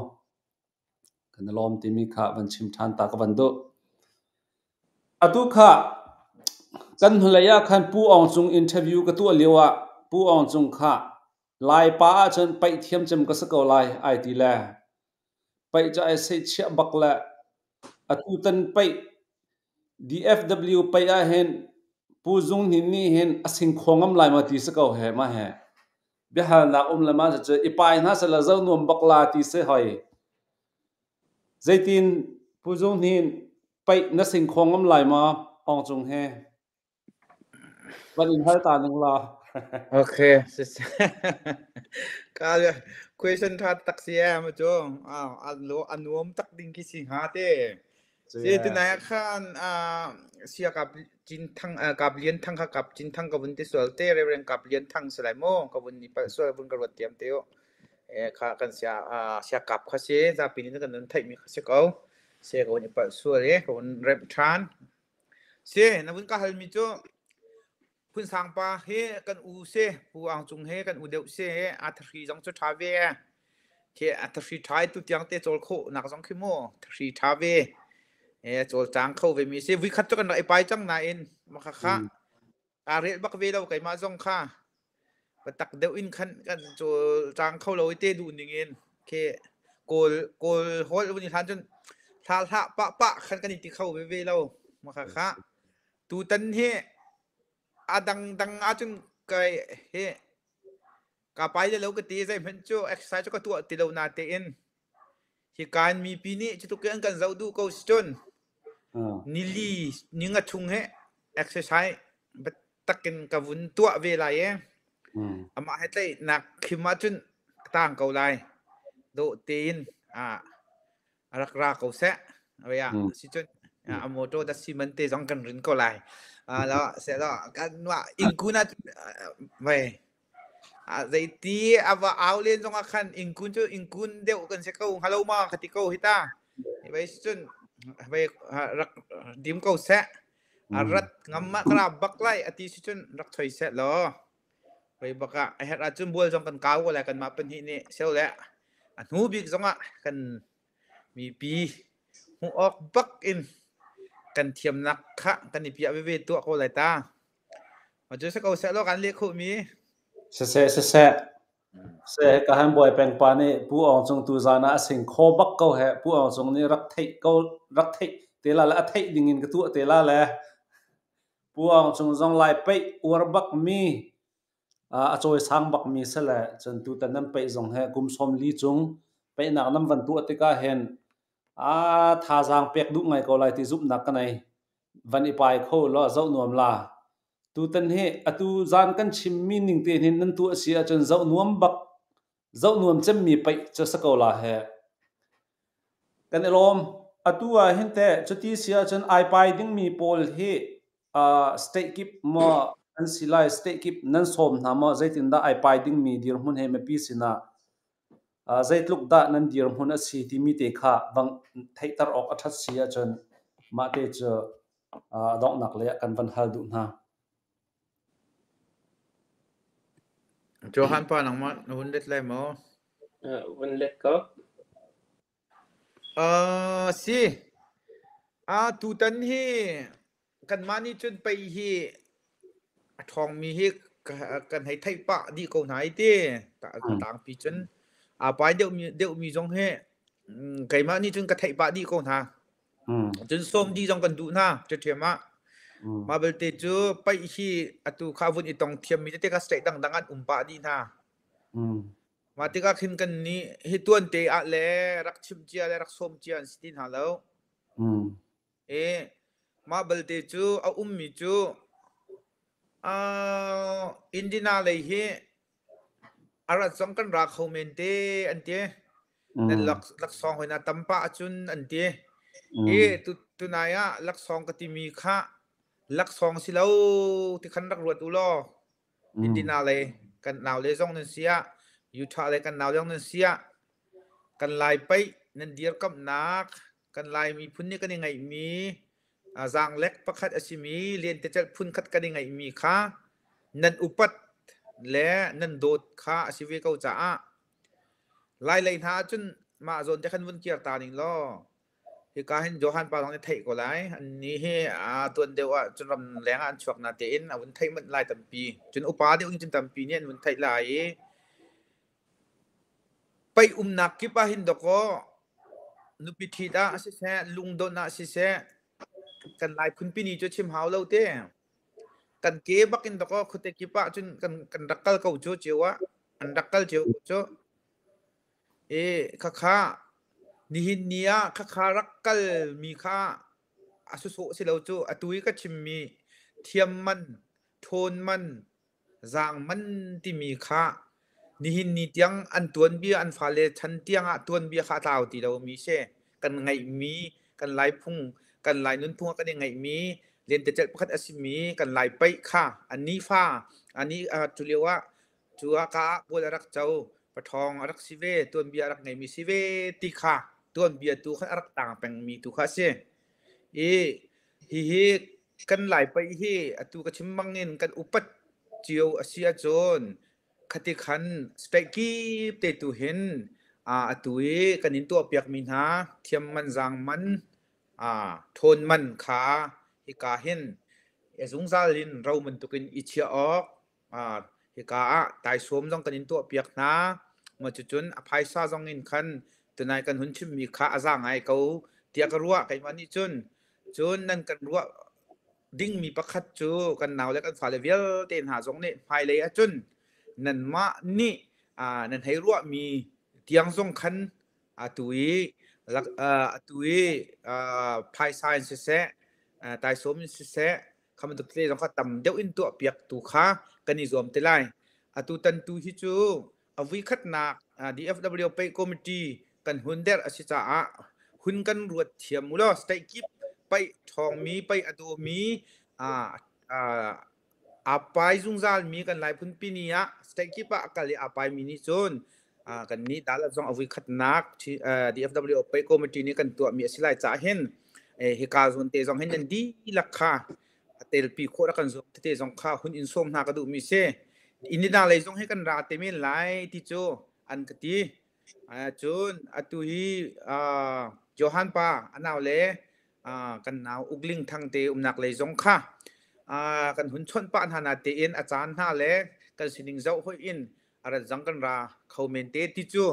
กันล้อมตีมีค่ะวันชิมทานตากวันโดอตุค่ะกันหัวเลยาขันผู้อ่องจงอินเทอร์วิวกับตัวเลียวะผู้อ่องจงค่ะลายป้าจันไปเทียมจำกับสกอลายไอทีแลไปจะไอเสียเชบักละอตุตันไป DFW ไปอาเห็นผู้จงหินนี่เห็นสิ่งของอำลายมาตีสกอเหมาเหเบียหันนักละมาจะอีปายน่าสละเจ้านวมบักลาตีเสหอยใจตีนผู้จงหินไปนักสิ่งของอำลายมาอ่องจงเฮวันอินทร์ตาหนึ่งลาโอเคก็เลย question ทัดตักเสียมาจ้องอันนวมตักดิ้งกี่สิงหาเต้เสียที่ไหนข้างเสียกับจินทั้งกับเลี้ยนทั้งกับจินทั้งกับวันที่สวลเต้เรื่องกับเลี้ยนทั้งสลายโมกับวันนี้ไปสวลบุญกระวัดเตรียมเตี้ยวข้ากันเสียกับข้าเสียจะปีนี้กันนั้นไทยมีข้าเสียเขาเสียกับวันนี้ไปสวลกับวันเรปทรานเสียนับวันก็ฮัลมีจ้องพุ่นสังปะเฮกันอูเสผู้อ่างจงเฮกันอูเดียวเสอัตรีจงจุดท้าเวเฮอัตรีท้ายตุยังเตจอลโคนักจงขี้โมอัตรีท้าเวจอลจางเข้าเวมีเสวิคัตกันไอไปจังนายอินมาค่ะอาเรบักเวเราไก่มาจงค่ะปตักเดียวอินขันกันจอลจางเข้าเราเตดูนิ่งอินเคโกลฮอลวันนี้ทันจนท่าปะขันกันอีกที่เข้าเวเรามาค่ะตูตันเฮดังอาจจะไกเฮกาไปแล้วก็ตีใจเหมือนจู่เอ็กซ์ไซส์ก็ตัวตีเราหน้าเตียนเหตุการณ์มีปีนี้จะตุกเกี่ยงกันเราดูเขาสจนนิลีนิงะชุงเฮเอ็กซ์ไซส์บัดตักกันกับวุ่นตัวเวลาเอามาให้ได้หนักขึ้นมาจนต่างเขาเลยโดตีนรักเขาเสะอะไรสิจนอโมโตดัชมันเตจังกันรินก็เลยแล้วเสร็จแล้วกันว่าอิงกุนัดไม่ใจตีว่าเอาเล่นจงอาคันอิงกุนจูอิงกุนเดียวกันเสกเอาฮัลโหลมาขัดเขาฮิตาไปจนไปรักดิมเขาเสะรัดงำมากราบบักไล่อติสิจนรักถอยเสะล้อไปบักไอ้รัดจนบัวจงกันก้าวอะไรกันมาเป็นที่นี่เซลแล้วหูบิ๊กจงอ่ะกันมีปีหูออกบักอินกันเทียมนักขะกันนี่เปียเวตัวเขาเลยตามาเจอสักเอาเสร็จแล้วกันเรียกเขามีเสะก็ให้บ่อยแปลงปานี่ผู้อ่างจงตูจานะสิ่งโคบักเขาแห่ผู้อ่างจงนี่รักเทเตล่าละเทดิ่งอินก็ตัวเตล่าแหละผู้อ่างจงไล่ไปอวดบักมีจอยสังบักมีเสละจนตูแต่นั้นไปจงแห่กุมสมลีจงไปนักน้ำวันตัวติกาเห็นท่าจางเปียกดุไงก็ไล่ที่จุบนักกันไงวันอีไปเขาล้อเจ้าหนวมลาตูตันเฮตูจานกันชิมมีนิ่งเตียนหินนั่นตัวเสียจนเจ้าหนวมบักเจ้าหนวมจะมีไปจะสกอลาเฮกันอารมณ์ตัวเห็นแต่จุดที่เสียจนไอไปดิ้งมีโพลเฮสเต็กกิบมาอันสิไลสเต็กกิบนั่นสมนะมาใจตินได้ไอไปดิ้งมีดีร์มุนเฮไม่ปีสินะใจลุกได้นั่นดีร์มุนสิที่มีเตะขาบังไทยตรอกอัฐเสียจนมาเตจดอกนักเลยกันวันฮัลดุนะโจฮันปานังมันวันเด็ดเลยมั้งวันเล็กก็สิตูตันเฮกันมานี่จนไปเฮทองมีเฮ กันให้ไทยปะดีกว่าไหนเต้ต่างปีจนไปเดี๋ยวมีจงให้ไก่มานี่จนกระไทยปะดีกว่านะจนส้มดีจงกันดูนะจะเทียมมาเบลเตจูไปที่ตัวข้าวุ่นอีตองเทียมมีแต่ก็สเตตังดังปะดีนะมาที่ก็ขึ้นกันนี้ให้ตัวเตะอะไรรักชิมเจียรักส้มเจียนสิทินหาแล้วมาเบลเตจูเอามีจูอินดินาเลยเฮอารัดสองกันรักเขาเมนเตอันเดียนั่นลักสองหัวหน้าตั้มปะจุนอันเดียตุนายะลักสองกติมีค่าลักสองสิแล้วที่ขันรักรวดอุลออินดินาเลยกันหนาวเลยจงนั่นเสียยูทาเลยกันหนาวจงนั่นเสียกันลายไปนั่นเดียร์กับนักกันลายมีพุ่นนี่กันยังไงมีจางเล็กประคัดอาชิมีเรียนแต่จะพุ่นคัดกันยังไงมีค่านั่นอุปัตและนั่นโดดค่าอาชีวะเขาจะลายเลยท่าจนมาจนจะขันวุ่นเกียร์ตาหนึ่งล้อที่การเห็นโจฮันปาลองในไทยก็ไล่อันนี้ตัวเดียวจนรำแรงอันช่วงนาเตียนวันไทยมันลายตั้มปีจนอุปาเดียวจนตั้มปีเนี่ยวันไทยลายไปหนักกิบเห็นดอกนุปิธีดาสิเสลุงโดนสิเสกันลายพุ่นปีนี้จะชิมหาวเล่าเต้กันเก็บบักอินดอกคุเตกิปะจนกันรักกัลเขาโจเจียวอันรักกัลเจียวโจข้านี่หินเนียข้ารักกัลมีข้าอาสุโสสิเราโจตุยก็ชิมมีเทียมมันโทนมันจางมันที่มีข้านี่หินนี่เตียงอันตัวนเบียอันฟาเลชันเตียงตัวนเบียข้าเท่าที่เรามีเช่กันไงมีกันลายพุ่งกันลายนุ่นพุ่งกันยังไงมีเรียนแต่เจ็ดพัดอาชิมีกันลายไปค่ะอันนี้ฟ้าอันนี้จุเรียกว่าจัวกะบัวรักเจ้าปะทองรักสิเวตัวนเบียรักไงมีสิเวติค่ะตัวนเบียตัวข้ารักต่างเป็นมีตัวข้าเช่ฮีกันลายไปตัวกระชิมบังเงินกันอุปัตเจียวอาเซียโจนคติขันสเปกีเตตุเห็นตัวกันนินตัวเปียกมินหาเทียมมันจางมันโทนมันขาฮิกาเห็นสงสารลินเรามันตุกินอิเชียออกฮิกาตายสวมต้องกันนินตัวเปียกนะมาจุนอภัยซาจงเงินขันตัวนายกันหุ่นชิมมีขาจางไงเขาเตียกรัวกันวันนี้จุนนั่นกันรัวดิ้งมีประคัดจูกันหนาวแล้วกันฝ่าเลเวลเต้นหาจงนี่ภายเลยจุนนั่นมานี่นั่นให้รัวมีเตียงทรงคันตุยตุยภายไซน์เสะตายสมเสะคำตุกเตต้องขัดต่ำเดี๋ยวอินตัวเปียกตุขากันนิยมเตลัยตุตันตุฮิจูอวิคัดนักDFW ไปคอมมิตี้กันหุ่นเดอร์อาชิจาหุ่นกันรวดเทียมมุลสไตกิปไปทองมีไปอโดมีapa izungzal mi kan lai phun pinia steki pa akali apa mini zone kan ni dala zong awi khatnak DFW pe committee ni kan tua mi silai cha hen he ka zon te zong hen nan di lakha tel pi kho ra kan zong te zong kha hun in som na ka du mi se inina lai zong he kan ra te min lai ti cho an kati chun atu hi johan pa anaw le kan naw ugling thang te nak lai zong khaกันหุ่นชนปานหานาเตียนอาจารย์หาเล็กกันสินิงเจ้าห้อยอินอะไรจังกันราเขาเมนเตติจู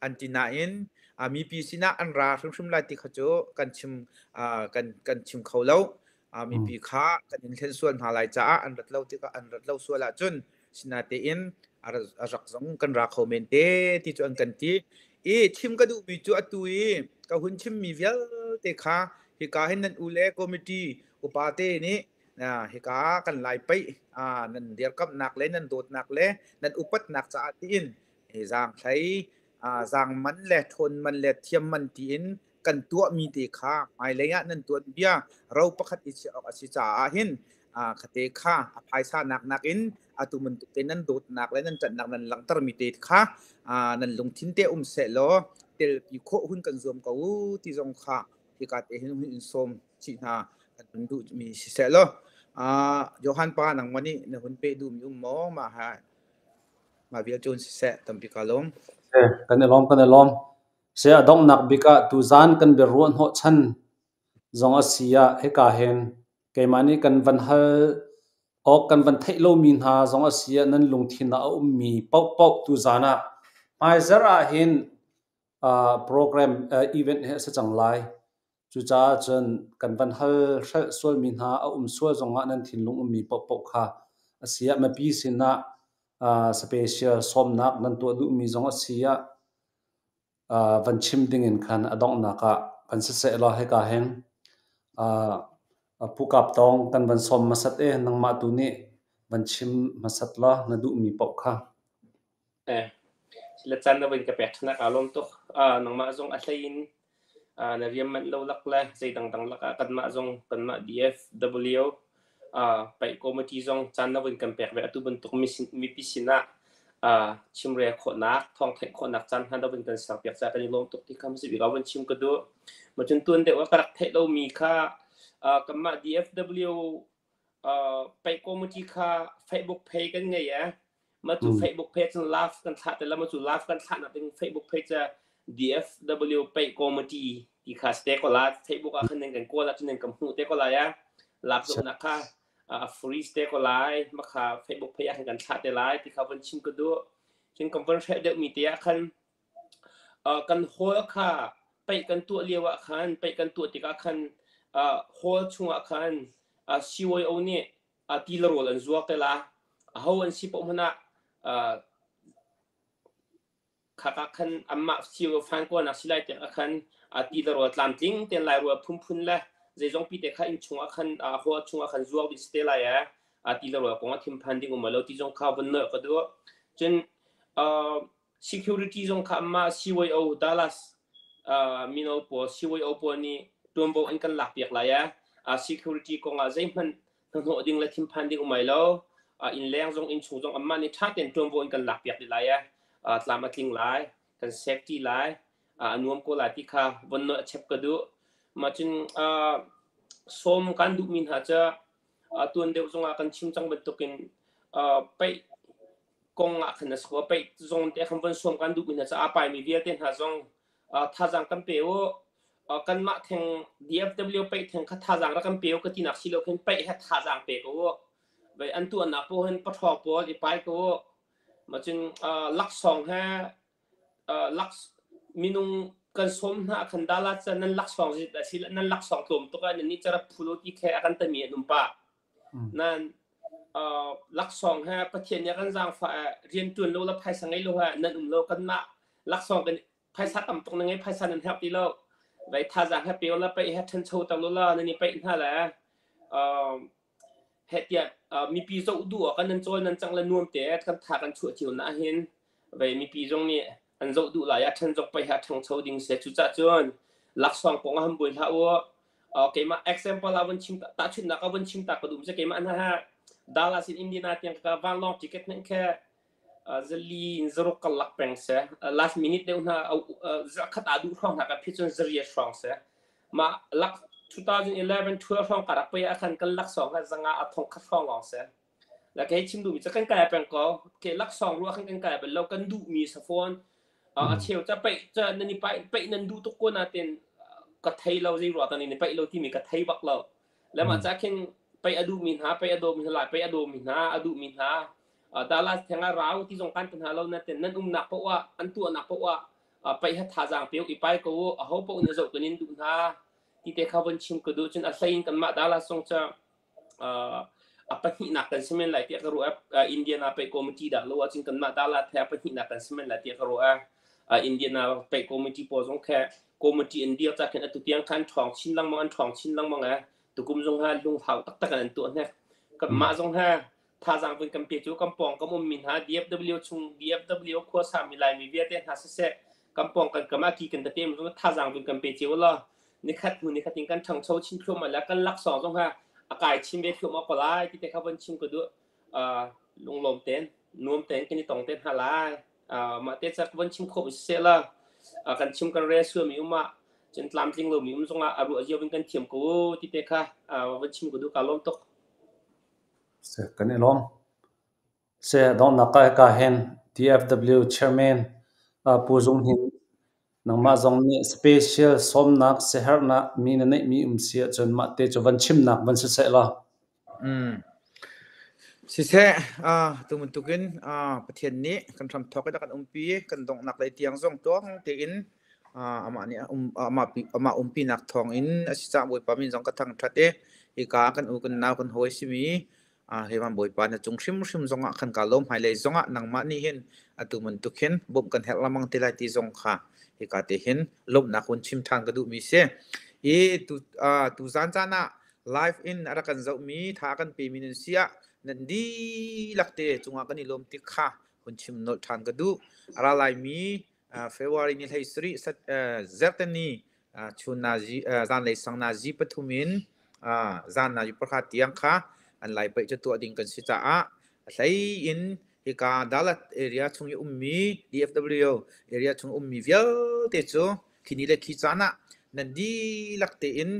อันตินาอินมีปีสินะอันราชุ่มๆลายติขจโจกันชิมกันชิมเขาเล่ามีปีค้ากันอินเทนส่วนหาลายจ้าอันรัดเล่าที่ก็อันรัดเล่าส่วนละจนสินาเตียนอะไรจักจังกันราเขาเมนเตติจูอันกันทีชิมก็ดูมีจูอัตุยก็หุ่นชิมมีเวลเตค้าฮิกาเห็นนั่นอุเลคอมมิตี้อุปาเตนี้ฮิกากันลายไปนั่นเดียร์กับนักเลยนั่นโดดนักเลยนั่นอุปัตนักจะตีนจางใช้จางมันแหละทนมันแหละเทียมมันตีนกันตัวมีเตค่าไม่เลยนั่นตัวเบียเราประคัดอิจออกสิจ่าเห็นคเตค่าอภัยซานักอินตุมันตุเตนั่นโดดนักเลยนั่นจัดนักนั่นหลังตรมีเตค่านั่นลงทิ้งเตเสร็จแล้วเตลปีโคหุ่นกันรวมเขาที่จงค่าฮิกาเตเห็นหุ่นสมชินากันดูมีเสร็จแล้วJohan pa nang mani na hunpe dum yung mo ma bia chun se tampi kalom kan elom se adong nak bika tu zan kan be ruan ho chan zong asia he ka hen ke mani kan van hal อกันวันเทโลมินหาสองอาเซียนั้นลงทินเอามีเป่าเป่าตุจานะไอซาระเห็นโปรแกรมอีเวนต์เฮสจังไลจุจ้าจนกันวันฮัลสวลมินหาเอาสวลสองนั้นทินลงมีเป่าเป่าค่ะอาเซียมาปีสินะสเปเชียลสมนักนั้นตัวดูมีสองอาเซียวันชิมดิ่งกันอดองนักะวันเสร็จแล้วให้กาเห็นผู้กับตองกันวันสมมาสัตนังมาตุนี่วันชิมมาสัตละนัดูมีปอกค่ะสิละจันนะเป็นกระเป๋านักอารมณ์ตุกนังมาจงอัศยินนักเรียนมันเราลักเลยใจต่างๆลักกันมาจงกันมา DFW ไปคอมมิตี้จงจันนะเป็นกระเป๋าแบบตุบันตุกมีพิสินะชิมเรียขนักทองเทขนักจันฮันเราเป็นกันสักเปียกจากกันลงตุกที่คำสิบิกาวันชิมก็ดูมาจนตัวเด็กว่ากระเทเรามีค่ากันมา DFW ไปคอมมิตี้ค่า Facebook page กันไงมาดู Facebook page กันไลฟ์กันทัดแต่ละมาดูไลฟ์กันทัดนะเป็น Facebook page จะ DFW ไปคอมมิตี้ที่ค่าสเต็กก็ไลฟ์ Facebook อ่ะคนหนึ่งกันก็ไลฟ์คนหนึ่งกับหูเต็กก็ไลฟ์ไลฟ์ส่วนนักค่ะfree stay ก็ไลฟ์มาค่ะ Facebook page กันทัดแต่ไลฟ์ที่เขาวันชิมก็ดูจึงคำว่าเด็กมีเดียกันหัวค่ะไปกันตัวเลี้ยวคันไปกันตัวติกาคันหัวช่วงคันชิวโอเนี่ยตีละโรลันจัวเตล่าเขาอันสิปมันข้าคันอัมมาชิวฟังก่อนนักสิไลเตคันตีละโรลามจิงเตลายรัวพุ่นละเจจงปีเตข้าอินช่วงคันหัวช่วงคันจัวดิสเตล่าตีละโรกงทิมพันดิ้งอุมาแล้วที่จงข้าวบนเนื้อก็ดูจนsecurity จงข้ามาชิวโอดัลลัสมีนอปอชิวโอปอนี่ตัวบ่อันกันหลักเปียกไรsecurity กงใจมันทั้งหัวดิ้งและทิมพันดิ้งอุมาแล้วอินแรงจงอินชูจงอัมมานี่ชัดเต็มตัวบ่อันกันหลักเปียกได้ไรตามมาทิ้งไรกัน safety ไรนุ่มก็หลายที่ข้าวันเนื้อเช็คก็ดูมาจนสมกันดูมินหาจะตัวเดียวจงกันชิมจังเป็นตัวกินไปกงขนาดสกไปจงแต่คำว่าสมกันดูมินหาจะไปมีเวียเต็นหาจงท่าจังกันเปียวกันมาแทง DFW ไปแทงคัดท่าจังแล้วกันเปียวก็ที่นักสิโลกันไปให้ท่าจังเปียวก็ไปอันตัวนับพวกเห็นปะทอปวดไปก็มาจนลักสองฮะลักมีนุ่งกันสมนะคันดาลัดจะนั่นลักสองสินั่นลักสองตัวตัวกันนี่จะรับพูดที่แค่กันแต่มีนุ่มปะนั่นลักสองฮะประเทศนี้กันจางฝ่ายเรียนตัวโลละไพ่สังไงโลฮะนั่นโลกันมาลักสองกันไพ่สักต่ำตรงนั้นไงไพ่สันนั่นแฮปปี้โลไปท่าจางแฮปปี้โลแล้วไปเฮ็ดทันโชว์ตามโลละนั่นนี่ไปท่าแหละเฮ็ดเนี่ยมีปีโซดูกันนั่นโจนั่นจังละนวมแต่กันท่ากันชั่วชิวนะเห็นไปมีปีตรงนี้อันโจดูหลายทันจงไปเฮ็ดทังโชว์ดิ่งเสียจุดจัดจนลักสองปงหันบุญละว่าเกม example ละวันชิมตาชุดนักวันชิมตากระดุมจะเกมอันนะฮะDallas in India nanti yang kita van long tiket ni ke zeli zero kalak pengse last minute deu na zakat adu rong nak pitchen zeriya rong se ma lak 2011 12 rong karak pe akan kalak song ka zanga athong khat rong long se la ke chim du mi chakan kai peng ko ke lak song ru akan kai be lo kan du mi sa phone cheu cha pe cha nani pe nan du to ko na ten ka thai lo ji ro ta ni pe lo ti mi ka thai bak lo la ma cha kenไปอดูมินหาไปอดูมินหลายไปอดูมินหาอดูมินหาดาราแทงราวที่สงการปัญหาเราเนี่ยแต่นั่นหนักเพราะว่าอันตัวหนักเพราะว่าไปให้ท่าจางเปียวอีไปก็เขาพวกนี้จะตัวนี้ดูนะที่เด็กเขาเป็นชิมก็ดูจนอาศัยกันมาดาราส่งจะปัญหาหนักกันใช่ไหมหลายที่ก็รู้อินเดียนาไปคอมมิตี้ด่ารู้ว่าจริงกันมาดาราแทบปัญหาหนักกันใช่ไหมหลายที่ก็รู้อินเดียนาไปคอมมิตี้พอสงแค่คอมมิตี้อินเดียจะเป็นตัวเตียงคันทองชิ้นลังมังทองชิ้นลังมังตุกุมจงฮาลุงเผาตักกันตัวเนี่ยกับมาจงฮาท่าจางเป็นกัมเปียจูกัมปองกัมมุมินฮา DFW ชุง DFW ขั้วสามีลายมีเวียเตนฮาเสะกัมปองกันกัมมากีกันแต่เต็มจงท่าจางเป็นกัมเปียจูละนี่ขัดมือนี่ขัดติงกันทั้งโชว์ชิ้นครัวมาแล้วกันลักสองจงฮาอากาศชิมเบครัวมาปลายที่แต่เขาเป็นชิมก็ดูลงลมเต้นนวมเต้นกันนี่ต้องเต้นฮาลายมาเต้นจากวันชิมครบเสร็จละกันชิมกันเรซัวมีอุมาจนลำจริงเรามีมันส่งอาบุอาเจียวเป็นกันเทียมกูที่เตะค่ะวันชิมกูดูการล้มตกเสียกันนี่ล้มเสียดองนักการเห็น DFW chairman ผู้ทรงหินนังมาทรงนี่ special สมนักเสียหนักมีนั่นมีเสียจนมาเตะจนวันชิมนักวันเสียละ สิเสตัวมันตุกินประเทศนี้กันทำทอกกันปีกันตรงนักเลยเตียงส่งตัวของเตียนอามาเนี่ยมาปีนักทองอินสิจะบวยปามินส่งกระทั่งทัดอีกากันอุกันนาวกันหอยสิมีเฮมันบวยปานจงชิมส่งกันกาลมหายเลยส่งนังมานี่เห็นตัวมันตุกินบ่มกันเฮลมังเทลายที่ส่งค่ะอีกาเตเห็นลมนักคนชิมทางกระดูมีเสตุจานจานะไลฟ์อินอะไรกันจะมีทากันปีมินเซียนั่นดีลักเตจงอากันนิลมติค่ะคนชิมโนทานกระดูอะไรไลมีเฟบรุรีนี่ให้สรีเซตนี่ชุนนาจีจานเลยสังนาจีปฐุมินจานนาจีประคาเตียงค่ะอันไลไปจะตัวดิ่งกันสิจ้าใส่อินฮิกาดัลเอเรียชงยุมมี DFW เอเรียชงมีเวลเตจูคินิเลคิจานะนั่นดีลักเตอิน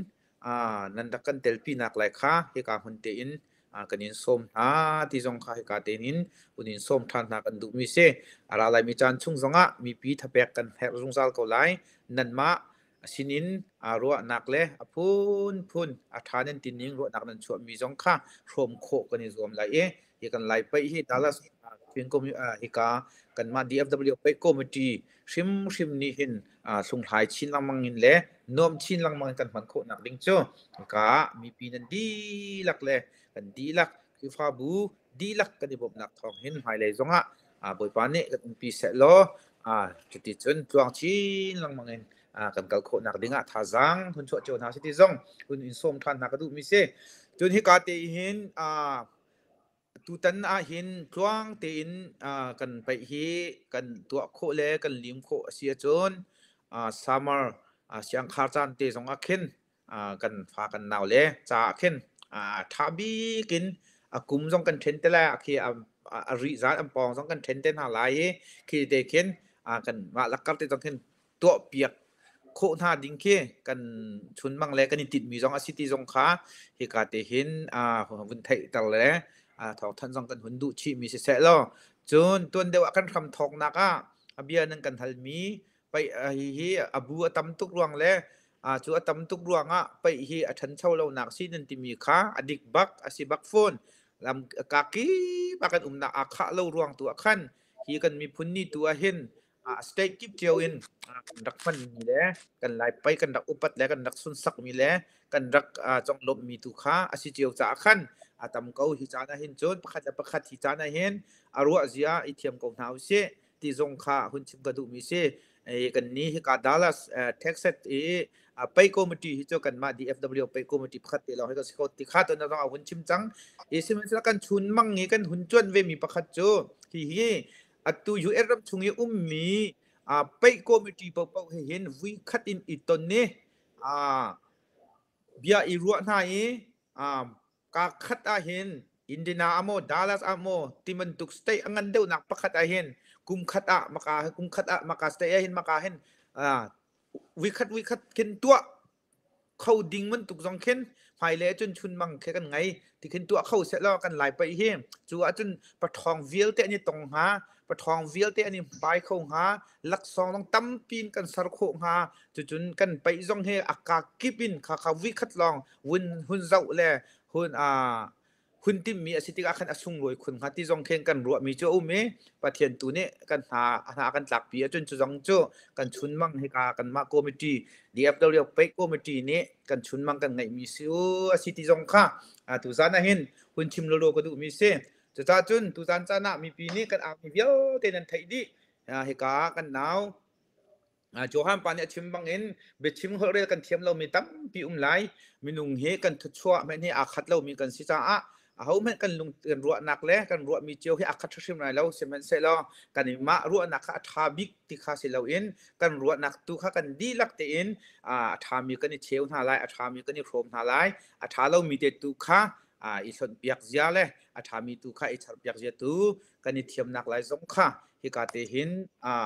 นั่นดักกันเตลปีนักไลค่ะฮิกาคนเตอินกันอินส้มที่จงค่ะฮิกาเตนินอุนินส้มทานนักกันดูมิเซอะไรมีจานชุงจงมีปีทับแบกกันแหกจงซัลเขาไลนั่นมาสินินรัวนักเล่พุนทานันตินิงรัวนักนั้นชัวมีจงค่ะชมโคกันอินรวมไลฮิกันไลไปฮิดัลลัสเพียงก็มีฮิกากันมา DFW ไปคอมมิตี้ชิมนี่หินส่งหายชินลังมังอินเล่นอมชินลังมังกันมันโคนักดิ้งโจกามีปีนันดีลักเล่กันดีลักคือฟาบูดีลักกันที่ผมนักทองหินหายเลยจงบอยปานนี่กันปีเสร็จแล้วจุดที่จนจวงชินลังมังอินกันกัลโคนักดิ้งท่าจังคุณชัวโจนาสิที่จงคุณอินส้มท่านนักดูมิเซจนฮิกาเตหินตูตันหินจวงเตียนกันไปฮีกันตัวโคเล่กันลิมโคเสียจนsummer เสียงคาร์จันเตจงอาคินกันฟ้ากันหนาวเล่จ้าคินทับบีกินกุมจงกันเทนเตล่คือริซาอัมปองจงกันเทนเตนหาไลคือเตคินกันมาลักกัดเตจงคินตัวเปียกโคหน้าดิ้งเคกันชุนบังเล่กันติดมีจงอาสิติจงขาเฮกาเตหินวันไทยตะเล่ทอกท่านจงกันหุ่นดุชีมีเสร็จแล้วจนตัวเดียวกันคำทอกนักเบียนังกันทัลมีไปฮีบัวตำตุกรวงเลยชัวตำตุกรวงไปฮีฉันเช่าเราหนักสินันติมีขาอดิกบักสิบักโฟนลำกากีบักันนักอาขาเรารวงตัวขันฮีกันมีพุ่นนี่ตัวเห็นสเต็กกิบเจียวอินกันรักมันมีแหละกันไล่ไปกันรักอุปัตแล้วกันรักสุนสักมีแหละกันรักจงลบมีตุขาสิเจียวจ่าขันตำเกาฮิจานาเห็นจนประคัดฮิจานาเห็นรัวเสียอิเทียมกองเท้าเสที่จงขาหุ่นชิมกระดูมีเสกันนี้ฮิกาดัลลัสเท็กซัสไปคอมมิตี้ฮิจกันมา DFW ไปคอมมิตี้ประคัดเราให้ก็สกอตติขาตัวนั้นเอาหุ่นชิมจังสิมันจะกันชุนมังงี้กันหุ่นจวนเวมีประคัดโจที่ตัวยูเอรับชงยมีไปคอมมิตี้เป่าเห็นวิคัดอินอีตอนนี้เบียอีรัวหน้ากาคัดเห็นอินเดียนาโมดัลลัสโมที่มันตุกสเตย์งันเดียวนักประคัดเห็นกุมคัดมากาสเตย์เห็นมากาเห็นวิคัดเข็นตัวเข้าดิ่งมันตุกจงเข็นไฟเล่จนชุนมังแค่กันไงที่เข็นตัวเข้าเสร็จแล้วกันไหลไปเฮมจัวจนประทองวิลเตนี่ตรงหาประทองวิลเตนี่ไปเข้าหาลักซองต้องตั้มปีนกันสารโคหาจนกันไปจงเฮอากากิบินขาวิคัดลองหุ่นเจ้าแลหุ่นที่มีอสิติกาขันอสุงรวยคุณฮัที่จงเข่งกันรัวมีโจอุเมประเทศตัวนี้กันหากันหลักปีจนจงโจกันชุนมังให้กันมาคอมมิตี้ DFW ไปคอมมิตี้นี้กันชุนมังกันไงมีซิวอสิติจงค่ะตุสานะเห็นหุ่นชิมโลโลก็ดูมีเซจะจ้าจุนตุสานจานะมีปีนี้กันมีเบี้ยวเตนันไทยดีให้กันหนาวโจฮันปานเนี่ยชิมบังเอ็นเบ็ดชิมเขาเรียกกันเทียมเรามีตั้มปีไหลมีนุ่งเฮกันทัชวะแม่นี่อาคัดเรามีกันสิจ้าเขาแม่กันลุงกันรัวนักเล่กันรัวมีเจียวให้อาคัดชิมไรแล้วเซมันเซลกันมารัวนักทาบิกที่ข้าเซลเอ็นกันรัวนักตุข้ากันดีลักเตอินทามีกันนี่เชียวนาไลทามีกันนี่โครมนาไลทาเรามีเตตุข้าอิสระเปียกเสียเลยทามีตุข้าอิสระเปียกเสียตุกันนี่เทียมนักไลสงข้าฮิกาเตหิน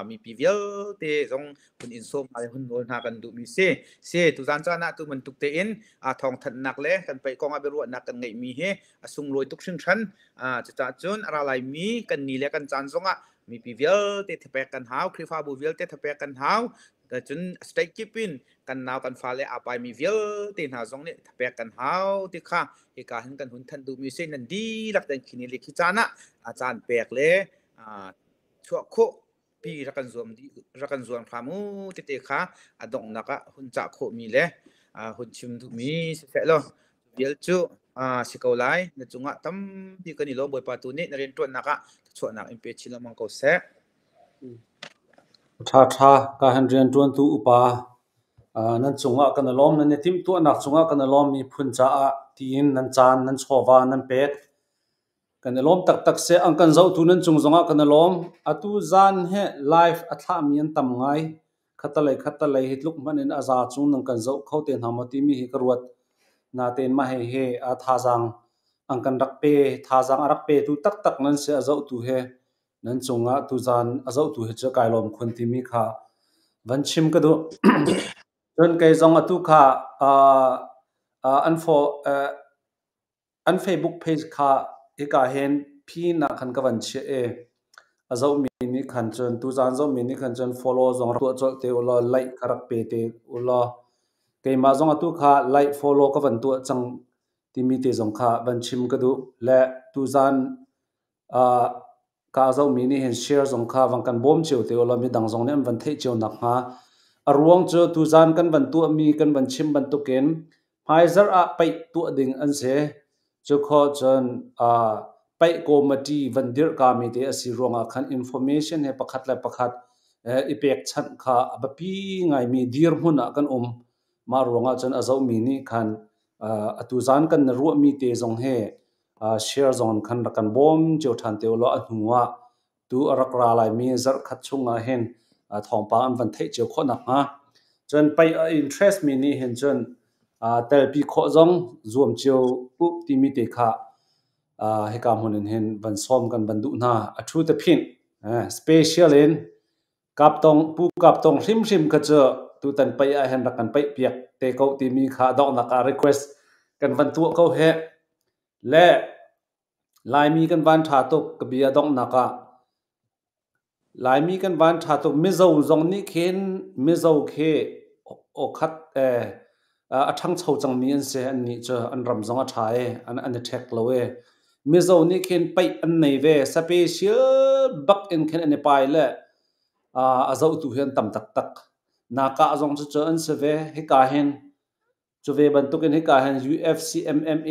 มีปีเวลเตจงคุณอินโซมอะไรคุณโดนหากันดูมีเซตุจานจานะตุมันตุกเตอินทองทันนักเล่กันไปกองอาเบรัวนักกันไงมีเฮสุงรวยตุกชิงชันจะจัดจนอะไรมีกันนี่เล่กันจานจงมีปีเวลเตทเปกันหาวคริฟาบูเวลเตทเปกันหาว แต่จนสเต็กกิปินกันนาวกันฟ้าเลยอาไปมีเวลตีนหาซองเนี่ยแปลกันหาวที่ข้าเหตุการณ์กันหุ่นทันดูมีเส้นนั้นดีรักแต่คินิลิขิจานะอาจารย์แปลกเลยชั่วโคปีรักกันรวมดีรักกันรวมพามูติเตค่ะดงนักหุ่นจักโคมีเลยหุ่นชิมทุมีเสร็จแล้วเวลจูสิเกาไลนั่นจุงะตั้มที่กันนี่ลบอยปาตุนี่นเรียนตัวนักช่วยนักอิมเพชิลมังเขาเสะท่าการเรียนจวนตัวอุปานั่นจงอ่ะกันล้อมนั่นเนี่ยทิมตัวนักจงอ่ะกันล้อมมีพุ่นจ้าทีนนั่นจานนั่นชอบานั่นเป็ดกันล้อมตักเสอังกันเจ้าตัวนั่นจงอ่ะกันล้อมอตุจานเฮไลฟ์อัฐามีนตั้มไงขัดตะเลยฮิตลุกมันเองอาซาจงนั่งกันเจ้าเขาเต็นหามาที่มีฮิกรวดนาเต็นมาเฮท่าจังอังกันรักเปท่าจังรักเปตัวตักนั่นเสียเจ้าตัวเฮนั่นจงอ่ะตุจานเจ้าตัวเฮจะกลายล้อมคนที่มีค่าวันชิมก็ดูจนไกจงอตุค่ะอันเฟซบุ๊กเพจค่ะอีกาเห็นพี่นักขันกับวันเชื่อเจ้ามีนี่ขันจนตุจานเจ้ามีนี่ขันจน follow จงตัวจดเตอุลไลค์คารักเปเตอุลไกมาจงอตุค่ะไลค์ follow กับวันตัวจังที่มีเตจงค่ะวันชิมก็ดูและตุจานการเจ้ามีนี่เห็น share จงค่ะวันกันบ่มเจียวเตอุลมีดังจงเนี่ยวันเทเจียวนักฮะอรวงเจอตุจานกันวันตัวมีกันวันชิมวันตุเกนไพเซอร์ไปตัวดิ่งอันเสจุขอจนไปโกมาดีวันเดียร์กามีเตอสิรวงคันอินโฟเมชันให้ประคัดและประคัดอีเปกชันค่ะแบบพี่ไงมีดีร์มุนกันมารวงจนอาเจ้ามีนี่คันตุจานกันรัวมีเตจงเฮแชร์จงคันรักันบ่มเจ้าทันเตวละอันหัวตัวรักราลายมีจัดขัดชงเห็นทองปานวันเทเจียวข้อนักจนไปอินเทรสมีนี่เห็นจนแต่ปีข้อจงรวมเจียวอุปติมิเตค่ะให้การหุ่นเห็นวันซ้อมกันบันดุนาทูตพินสเปเชียลเองกับตรงผู้กับตรงริมก็เจอตุตันไปเห็นรักกันไปเปียกเตะเขาที่มีข่าดอกนักรีเควสกันวันตัวเขาเหและลายมีกันวันชาตุกกบียดอกนักลายมีกันวันชาตุกมิโซจงนี่เข็นมิโซเคโอคัดทั้งชาวจังมีอันเสียอันนี้เจออันรำจงอาชัยอันเทคโลเวมิโซนี่เข็นไปอันไหนเวสเปเชียลบักอินเข็นอันนี้ไปเลยอาเจ้าตัวเห็นต่ำตักนักจงจะเจออันเสวให้กาเห็นจะเวบันตุกันให้กาเห็น UFC MMA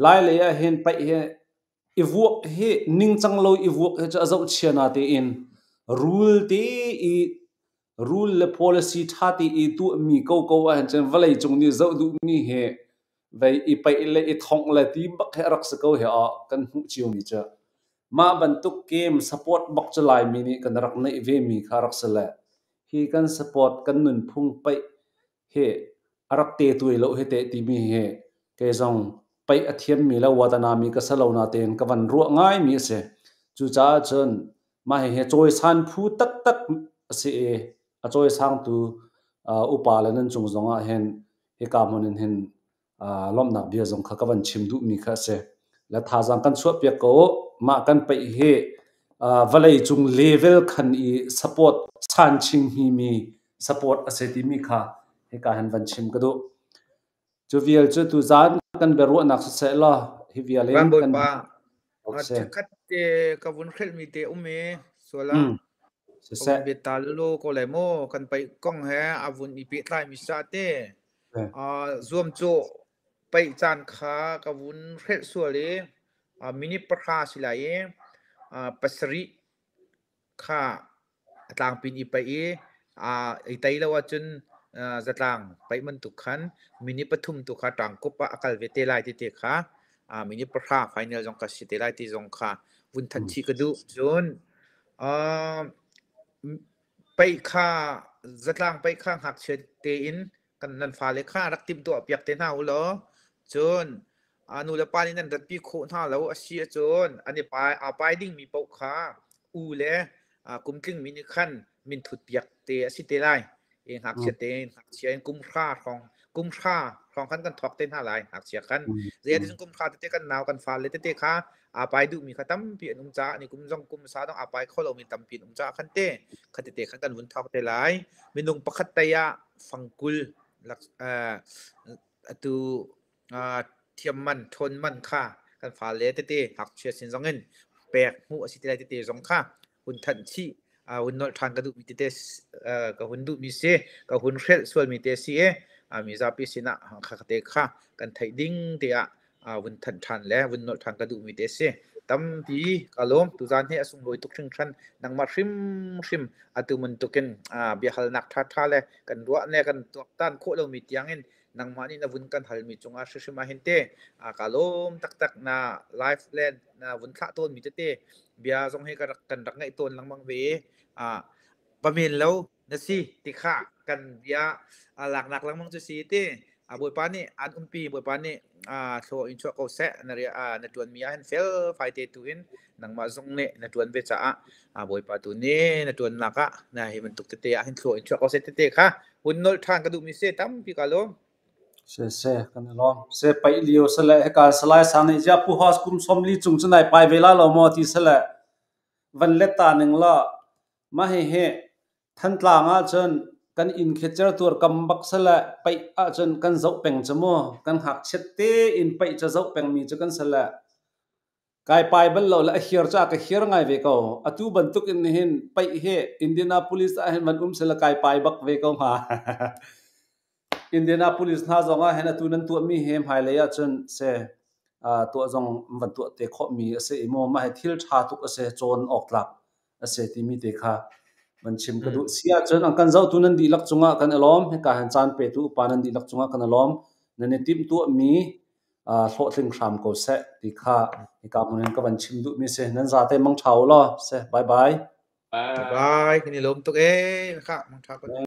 ไล่เลยเห็นไปเห็นอีวกเฮนิ่งจังเลยอีวกจะเจ้าเชียนาเตอินรูลเตอีรูลและ policy ท่าที่อีตัวมีก็ว่าเห็นจนวันเลยจงนี้เจ้าดูมีเฮไปอีไปเลยอีท่องเลยที่บักให้รักษาเขาเหรอกันหูชิวมีเจอมาบรรทุกเกม support บักจะไล่มินิกันรักในเวมีขารักษาเลยฮีกัน support กันนุนพุ่งไปเฮรักเตะตัวเราเฮเตะที่มีเฮเกจงไปอธิมมีแล้ววัฒนามีก็สลาวนาเตนกับวันรัวง่ายมีเสจู่จ้าจนมาเฮจอยสันผู้ตักเสียจอยสังตูอุปาลนั้นจงเห็นเฮกามันเห็นล้อมนักเบียจงขักวันชิมดูมีค่ะเสและท่าจังกันสวบเปียกโกมากันไปเฮวันเลยจงเลเวลขันอีสปอร์ตสันชิงฮีมีสปอร์ตเสติมีค่ะเฮกาเห็นวันชิมก็ดูจูเวียลจูตุจานกันเบรุนักเสลาฮิวิอาเลนกันจะคัดเตะกับวุ้นเคลมีเตะเมส่วนละวุ้นเบตาลโลก็เลยโมกันไปกล้องแฮอาวุ้นอีปีไตมิซาเตรวมโจไปจานขากับวุ้นเคลส่วนเลยมินิประคาสิไลปัสริขาต่างปีนอีไปอีไตแล้วว่าจนจะต่างไปมันตุกขันมินิปทุมตุกขาต่างกุปะอากาศเวทไลที่เตะขามินิประคาไฟนอลจงกัสิเตไลที่จงขาวุ้นทันชีกระดูจนไปขาจะต่างไปข้างหักเชิดเตอินกันนันฟ้าเลยขารักติมตัวเปียกเตน่าหัวล้อจนนูเลปานี่นั่นดัดปีโคท่าแล้วอาชีพจนอันนี้ไปดิ้งมีปกขาเลยกุมกึ่งมินิขั้นมินถุดเปียกเตะสิเตไลเองหักเชียเตนหักเชียนกุมคราของ กุมค่าของขันกันทอกเต้นหาหลายหากเสียกันเรียนที่กุมค่าเตะกันนาวกันฟ้าเลยเตะค่ะอาไปดูมีขตั้มปีนุ่มจ้านี่กุมจงกุมสาต้องอาไปเขาเรามีตั้มปีนุ่มจ้าขันเตะขันเตะขันกันวุ่นทอกเตะหลายมีนุ่งปะขัดเตะฟังกุลหลักตัวเทียมมันทนมันค่ะกันฟ้าเลยเตะหักเชียร์สินสองเงินแปลกหูอสิเตะเตะสองค่ะหุ่นทันชีหุ่นนอลทานกระดูกมีเตะกับหุ่นดูมีเสกับหุ่นเชลส่วนมีเตะเสียมีซาปิสินะขักเตะค่ะกันไทยดิ้งเตะหุ่นทันแล้วหุ่นนอลทานกระดูกมีเตะเสียตั้มปีกะลมตุจานเฮอสุงโดยตุกชิงชันนังมาชิมตุมันตุกินเบียหัลนักท่าเลยกันรัวเนี่ยกันตัวตันโคเรามีเตียงเงินนังมานี่นะวุ่นกันหัลมีจงอาชิมาเห็นเตะกะลมตักนะไลฟ์แลนด์นะวุ่นข้าต้นมีเตะเบียจงให้กันรักไงต้นลังมังเวประเมินแล้วนะสิติข้ากันเบียหลักลังมังจะสีเตะบอยปานี่อันปีบอยปานี่โชว์อินชัวเขาเสะนะเรียนตวนมีอันเฟลไฟเตตุอินนังมาซงเนะนตวนเบจ่าบอยปาตุเนะนตวนนักนะให้มันตุกเตะอันโชว์อินชัวเขาเสะเตะค่ะหุ่นนอลทานกระดูกมีเสตั้มพี่กาลมเสกันลองเสไปเลียวสละการสลายสารในจับผู้ฮอสกุมสมลีจุงจะไหนไปเวลาเราหมอที่สละวันเล็ตตาหนึ่งละมาให้ท่านกลางจนกันอินเคเจอร์ตัวกำบักสละไปจนกันเจ้าเป็งจมูกกันหักเช็ดเตอินไปจะเจ้าเป็งมีจะกันสละกายไปบัลเราละเฮียร์จากเฮียร์ไงเวก้าตูบันทุกอินเห็นไปเฮอินเดียนาโพลิสเห็นมันสละกายไปบักเวก้ามาอินเดียนาโพลิสน่าจะงาเห็นตัวนั้นตัวมีเฮมไฮเลยจนเสตัวจงวันตัวเตะข้อมีเสอิโมมาให้ทิลชาตุกเสโจนออกหลักเสที่มีเตะค่ะมันชิมกระดูเสียจนอังกันเจ้าตัวนั้นดีลักจงกันอารมณ์ให้การหันจานเปตุปานันดีลักจงกันอารมณ์นั่นในทีมตัวมีโหดถึงสามก็เสติค่ะให้การมันก็มันชิมดูมีเสนั่นจะเต็มมังเท้าล้อเสบายบายบายคืนนี้ลมตุกค่ะมังเท้า